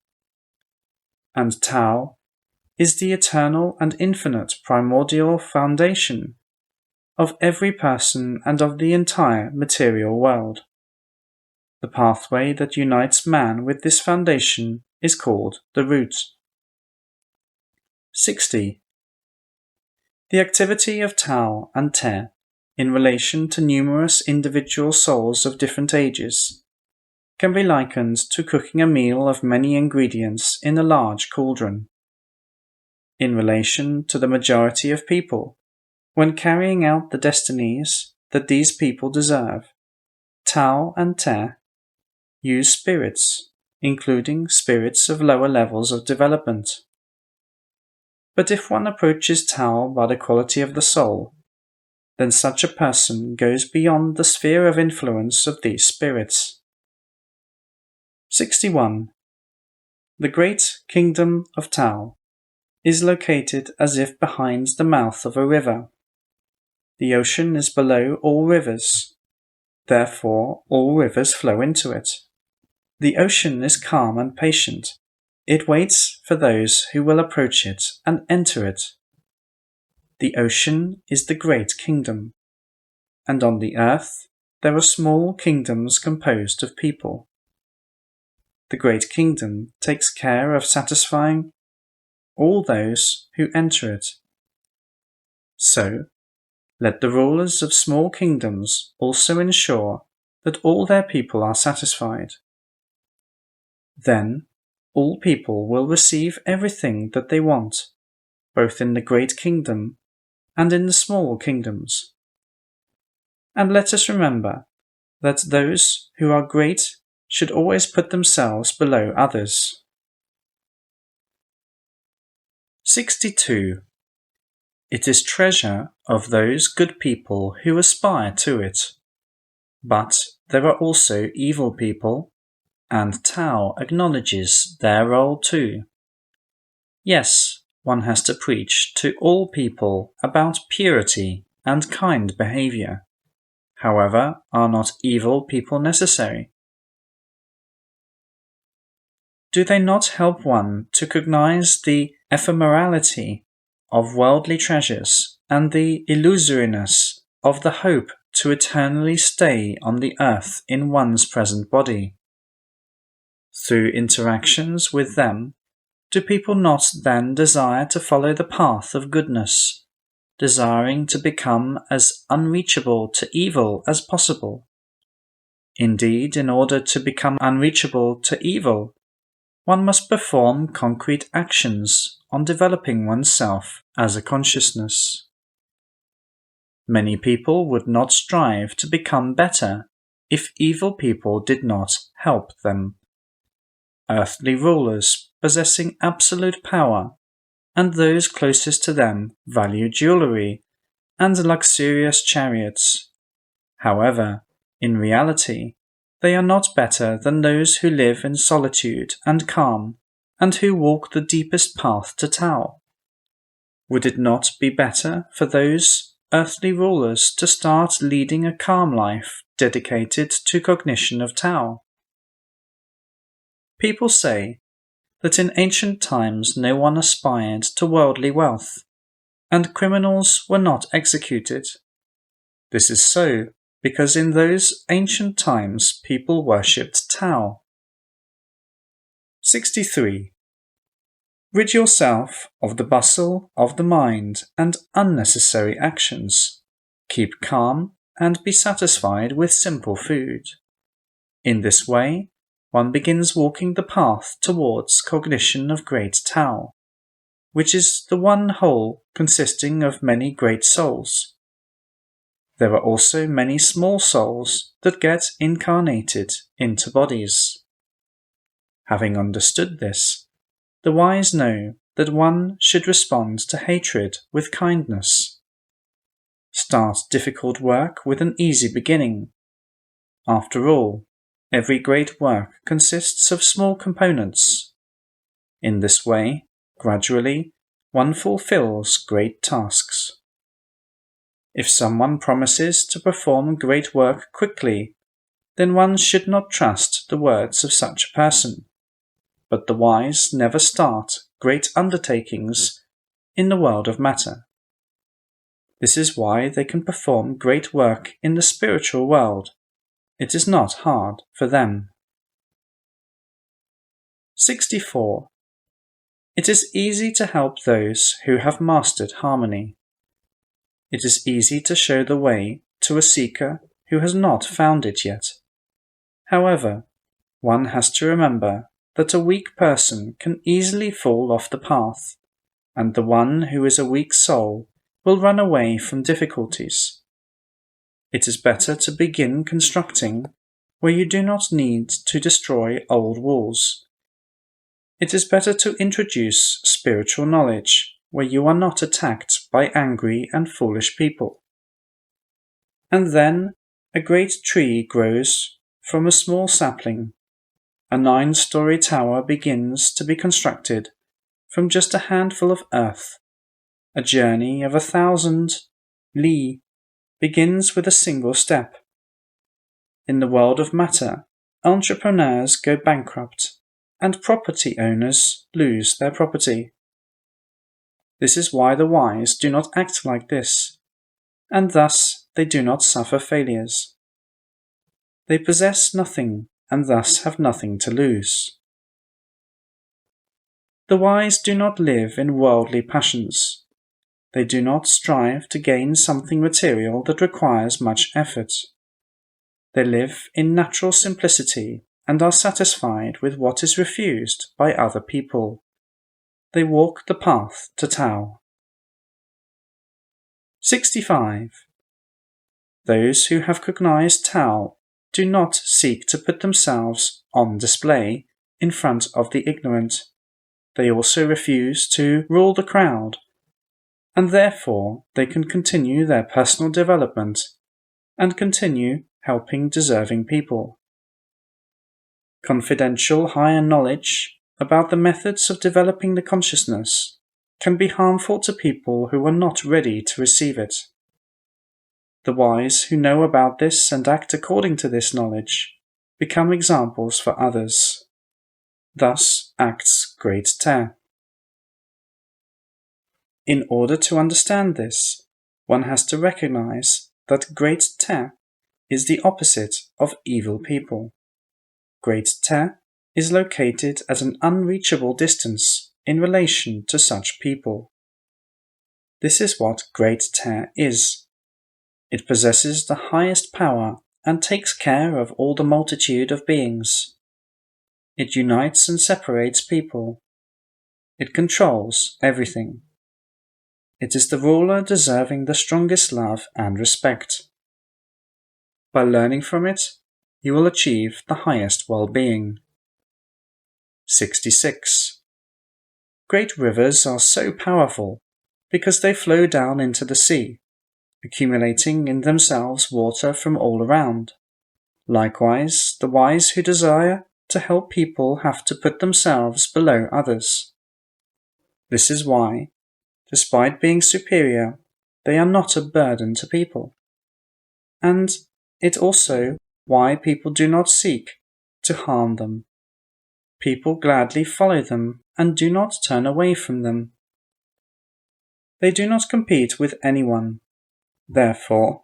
And Tao is the eternal and infinite primordial foundation of every person and of the entire material world. The pathway that unites man with this foundation is called the root. 60. The activity of Tao and Te in relation to numerous individual souls of different ages can be likened to cooking a meal of many ingredients in a large cauldron. In relation to the majority of people, when carrying out the destinies that these people deserve, Tao and Te use spirits, including spirits of lower levels of development. But if one approaches Tao by the quality of the soul, then such a person goes beyond the sphere of influence of these spirits. 61. The great kingdom of Tao is located as if behind the mouth of a river. The ocean is below all rivers, therefore all rivers flow into it. The ocean is calm and patient. It waits for those who will approach it and enter it. The ocean is the great kingdom, and on the earth there are small kingdoms composed of people. The great kingdom takes care of satisfying all those who enter it. So, let the rulers of small kingdoms also ensure that all their people are satisfied. Then, all people will receive everything that they want, both in the great kingdom and in the small kingdoms. And let us remember that those who are great should always put themselves below others. 62. It is treasure of those good people who aspire to it. But there are also evil people, and Tao acknowledges their role too. Yes, one has to preach to all people about purity and kind behavior. However, are not evil people necessary? Do they not help one to cognize the ephemerality of worldly treasures and the illusoriness of the hope to eternally stay on the earth in one's present body? Through interactions with them, do people not then desire to follow the path of goodness, desiring to become as unreachable to evil as possible? Indeed, in order to become unreachable to evil, one must perform concrete actions on developing oneself as a consciousness. Many people would not strive to become better if evil people did not help them. Earthly rulers possessing absolute power, and those closest to them value jewelry and luxurious chariots. However, in reality, they are not better than those who live in solitude and calm, and who walk the deepest path to Tao. Would it not be better for those earthly rulers to start leading a calm life dedicated to cognition of Tao? People say that in ancient times no one aspired to worldly wealth, and criminals were not executed. This is so because in those ancient times people worshipped Tao. 63. Rid yourself of the bustle of the mind and unnecessary actions. Keep calm and be satisfied with simple food. In this way, one begins walking the path towards cognition of great Tao, which is the one whole consisting of many great souls. There are also many small souls that get incarnated into bodies. Having understood this, the wise know that one should respond to hatred with kindness. Start difficult work with an easy beginning. After all, every great work consists of small components. In this way, gradually, one fulfills great tasks. If someone promises to perform great work quickly, then one should not trust the words of such a person. But the wise never start great undertakings in the world of matter. This is why they can perform great work in the spiritual world. It is not hard for them. 64. It is easy to help those who have mastered harmony. It is easy to show the way to a seeker who has not found it yet. However, one has to remember that a weak person can easily fall off the path, and the one who is a weak soul will run away from difficulties. It is better to begin constructing where you do not need to destroy old walls. It is better to introduce spiritual knowledge where you are not attacked by angry and foolish people. And then a great tree grows from a small sapling. A 9-story tower begins to be constructed from just a handful of earth. A journey of 1,000 li begins with a single step. In the world of matter, entrepreneurs go bankrupt, and property owners lose their property. This is why the wise do not act like this, and thus they do not suffer failures. They possess nothing, and thus have nothing to lose. The wise do not live in worldly passions. They do not strive to gain something material that requires much effort. They live in natural simplicity and are satisfied with what is refused by other people. They walk the path to Tao. 65. Those who have cognized Tao do not seek to put themselves on display in front of the ignorant. They also refuse to rule the crowd, and therefore they can continue their personal development and continue helping deserving people. Confidential higher knowledge about the methods of developing the consciousness can be harmful to people who are not ready to receive it. The wise who know about this and act according to this knowledge become examples for others. Thus acts Great Te. In order to understand this, one has to recognize that Great Te is the opposite of evil people. Great Te is located at an unreachable distance in relation to such people. This is what Great Te is. It possesses the highest power and takes care of all the multitude of beings. It unites and separates people. It controls everything. It is the ruler deserving the strongest love and respect. By learning from it, you will achieve the highest well-being. 66. Great rivers are so powerful because they flow down into the sea, accumulating in themselves water from all around. Likewise, the wise who desire to help people have to put themselves below others. This is why, despite being superior, they are not a burden to people. And it also why people do not seek to harm them. People gladly follow them and do not turn away from them. They do not compete with anyone. Therefore,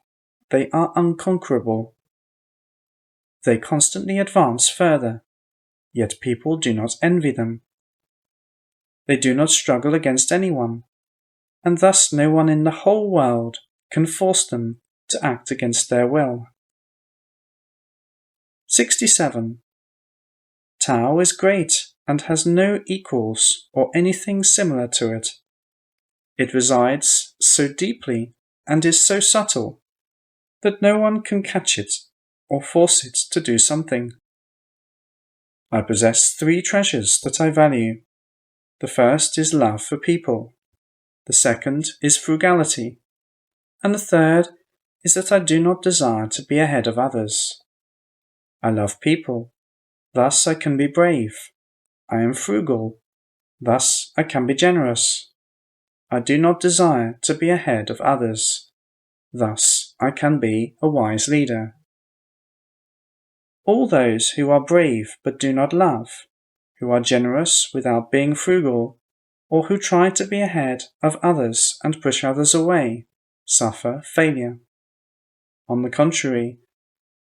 they are unconquerable. They constantly advance further, yet people do not envy them. They do not struggle against anyone, and thus no one in the whole world can force them to act against their will. 67. Tao is great and has no equals or anything similar to it. It resides so deeply and is so subtle that no one can catch it or force it to do something. I possess 3 treasures that I value. The first is love for people. The second is frugality. And the third is that I do not desire to be ahead of others. I love people, thus I can be brave. I am frugal, thus I can be generous. I do not desire to be ahead of others, thus I can be a wise leader. All those who are brave but do not love, who are generous without being frugal, or who try to be ahead of others and push others away, suffer failure. On the contrary,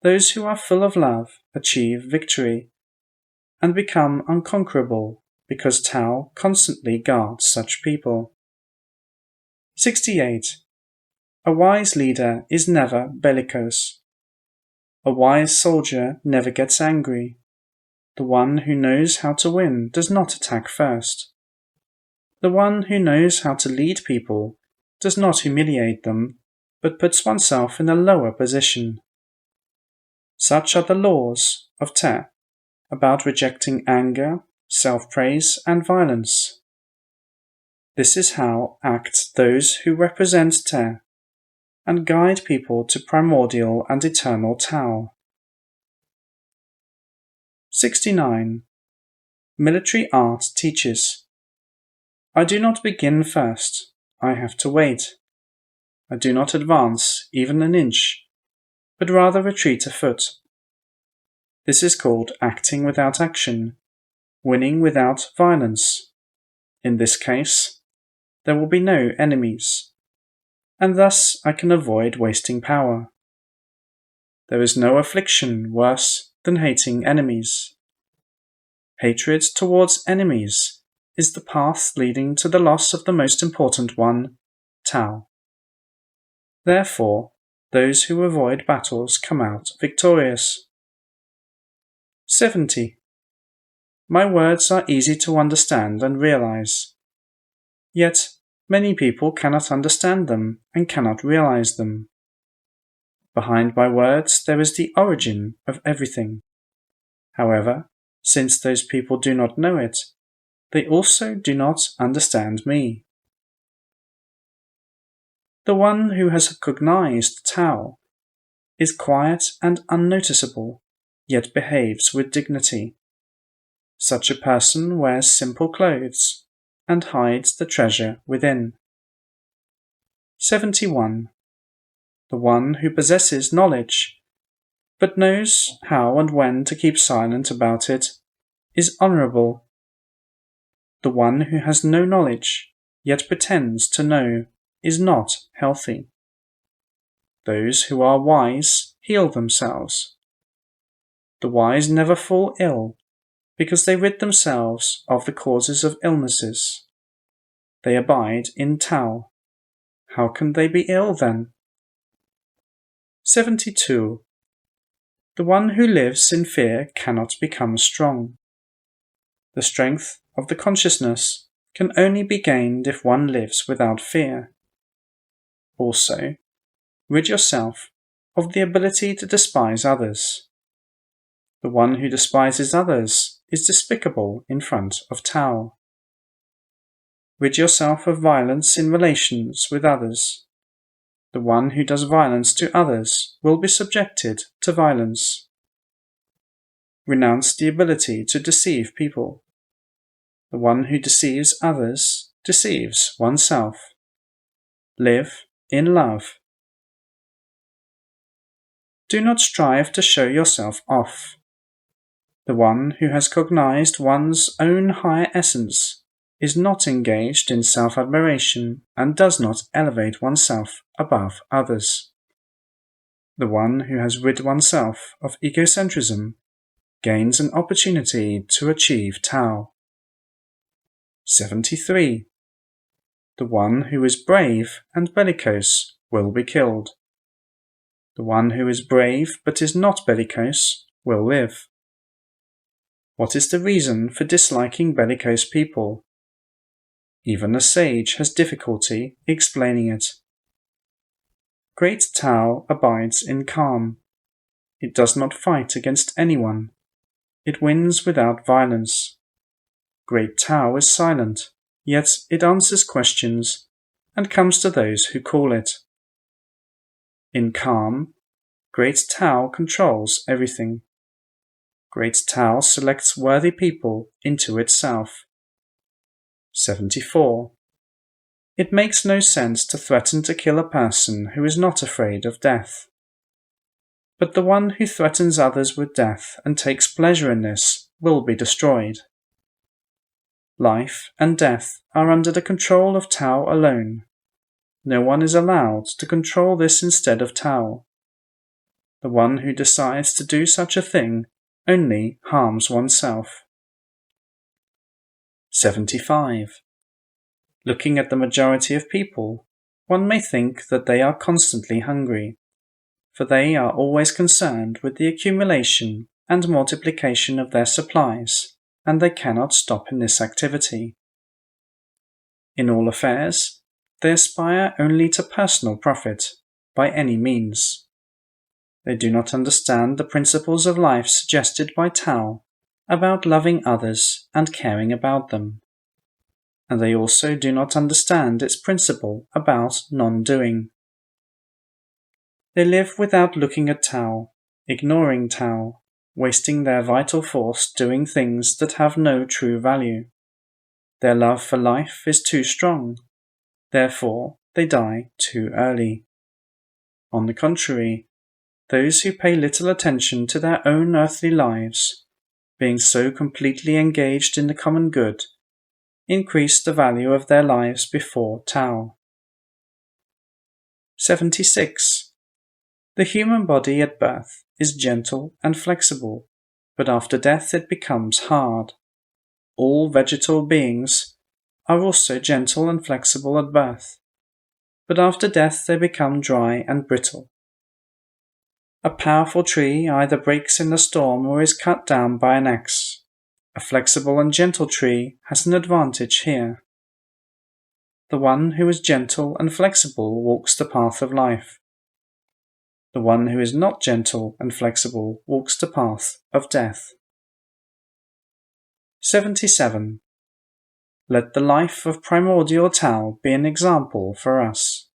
those who are full of love achieve victory and become unconquerable because Tao constantly guards such people. 68. A wise leader is never bellicose. A wise soldier never gets angry. The one who knows how to win does not attack first. The one who knows how to lead people does not humiliate them, but puts oneself in a lower position. Such are the laws of Te about rejecting anger, self-praise, and violence. This is how act those who represent Te and guide people to primordial and eternal Tao. 69. Military art teaches. I do not begin first, I have to wait. I do not advance even an inch, but rather retreat a foot. This is called acting without action, winning without violence. In this case, there will be no enemies, and thus I can avoid wasting power. There is no affliction worse than hating enemies. Hatred towards enemies is the path leading to the loss of the most important one, Tao. Therefore, those who avoid battles come out victorious. 70. My words are easy to understand and realize. Yet, many people cannot understand them and cannot realize them. Behind my words there is the origin of everything. However, since those people do not know it, they also do not understand me. The one who has cognized Tao is quiet and unnoticeable, yet behaves with dignity. Such a person wears simple clothes and hides the treasure within. 71. The one who possesses knowledge, but knows how and when to keep silent about it, is honorable. The one who has no knowledge, yet pretends to know, is not healthy. Those who are wise heal themselves. The wise never fall ill, because they rid themselves of the causes of illnesses. They abide in Tao. How can they be ill then? 72. The one who lives in fear cannot become strong. The strength of the consciousness can only be gained if one lives without fear. Also, rid yourself of the ability to despise others. The one who despises others is despicable in front of Tao. Rid yourself of violence in relations with others. The one who does violence to others will be subjected to violence. Renounce the ability to deceive people. The one who deceives others deceives oneself. Live in love. Do not strive to show yourself off. The one who has cognized one's own higher essence is not engaged in self-admiration and does not elevate oneself above others. The one who has rid oneself of egocentrism gains an opportunity to achieve Tao. 73. The one who is brave and bellicose will be killed. The one who is brave but is not bellicose will live. What is the reason for disliking bellicose people? Even a sage has difficulty explaining it. Great Tao abides in calm. It does not fight against anyone. It wins without violence. Great Tao is silent, yet it answers questions and comes to those who call it. In calm, Great Tao controls everything. Great Tao selects worthy people into itself. 74. It makes no sense to threaten to kill a person who is not afraid of death. but the one who threatens others with death and takes pleasure in this will be destroyed. Life and death are under the control of Tao alone. No one is allowed to control this instead of Tao. The one who decides to do such a thing only harms oneself. 75. Looking at the majority of people, one may think that they are constantly hungry, for they are always concerned with the accumulation and multiplication of their supplies, and they cannot stop in this activity. In all affairs, they aspire only to personal profit, by any means. They do not understand the principles of life suggested by Tao about loving others and caring about them. And they also do not understand its principle about non-doing. They live without looking at Tao, ignoring Tao, wasting their vital force doing things that have no true value. Their love for life is too strong, therefore they die too early. On the contrary, those who pay little attention to their own earthly lives, being so completely engaged in the common good, increase the value of their lives before Tao. 76. The human body at birth is gentle and flexible, but after death it becomes hard. All vegetal beings are also gentle and flexible at birth, but after death they become dry and brittle. A powerful tree either breaks in the storm or is cut down by an axe. A flexible and gentle tree has an advantage here. The one who is gentle and flexible walks the path of life. The one who is not gentle and flexible walks the path of death. 77. Let the life of primordial Tao be an example for us.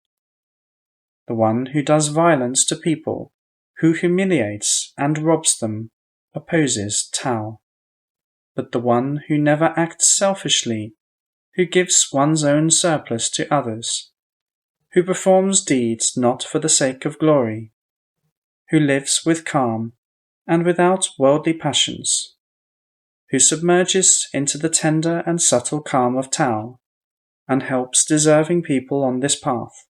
The one who does violence to people, who humiliates and robs them, opposes Tao. But the one who never acts selfishly, who gives one's own surplus to others, who performs deeds not for the sake of glory, who lives with calm and without worldly passions, who submerges into the tender and subtle calm of Tao, and helps deserving people on this path,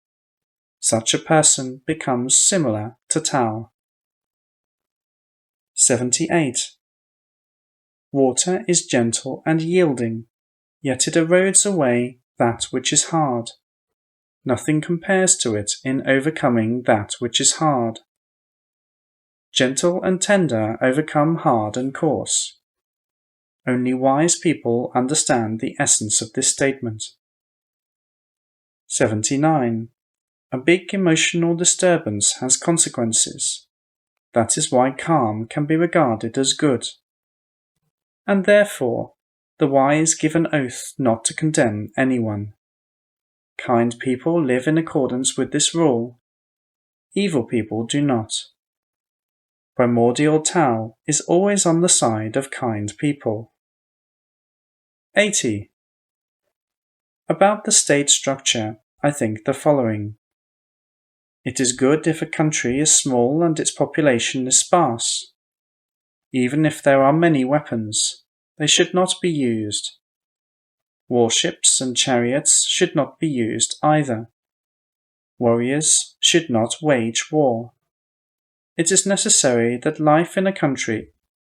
such a person becomes similar to Tao. 78. Water is gentle and yielding, yet it erodes away that which is hard. Nothing compares to it in overcoming that which is hard. Gentle and tender overcome hard and coarse. Only wise people understand the essence of this statement. 79. A big emotional disturbance has consequences. That is why calm can be regarded as good. And therefore, the wise give an oath not to condemn anyone. Kind people live in accordance with this rule. Evil people do not. Primordial Tao is always on the side of kind people. 80. About the state structure, I think the following. It is good if a country is small and its population is sparse. Even if there are many weapons, they should not be used. Warships and chariots should not be used either. Warriors should not wage war. It is necessary that life in a country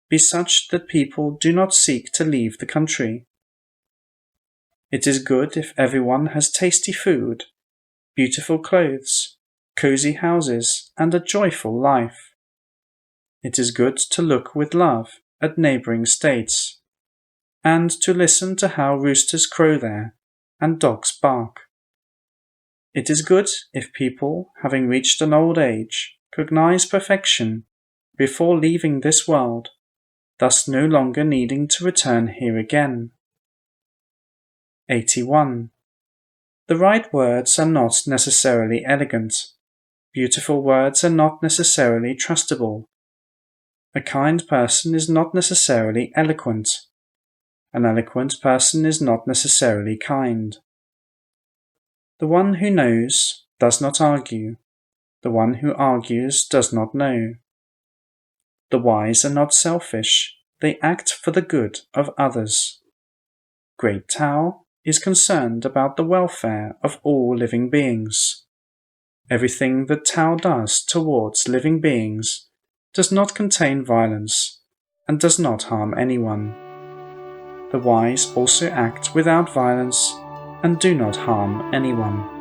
be such that people do not seek to leave the country. It is good if everyone has tasty food, beautiful clothes, cozy houses, and a joyful life. It is good to look with love at neighboring states, and to listen to how roosters crow there and dogs bark. It is good if people, having reached an old age, cognize perfection before leaving this world, thus no longer needing to return here again. 81. The right words are not necessarily elegant. Beautiful words are not necessarily trustable. A kind person is not necessarily eloquent. An eloquent person is not necessarily kind. The one who knows does not argue. The one who argues does not know. The wise are not selfish, they act for the good of others. Great Tao is concerned about the welfare of all living beings. Everything that Tao does towards living beings does not contain violence and does not harm anyone. The wise also act without violence and do not harm anyone.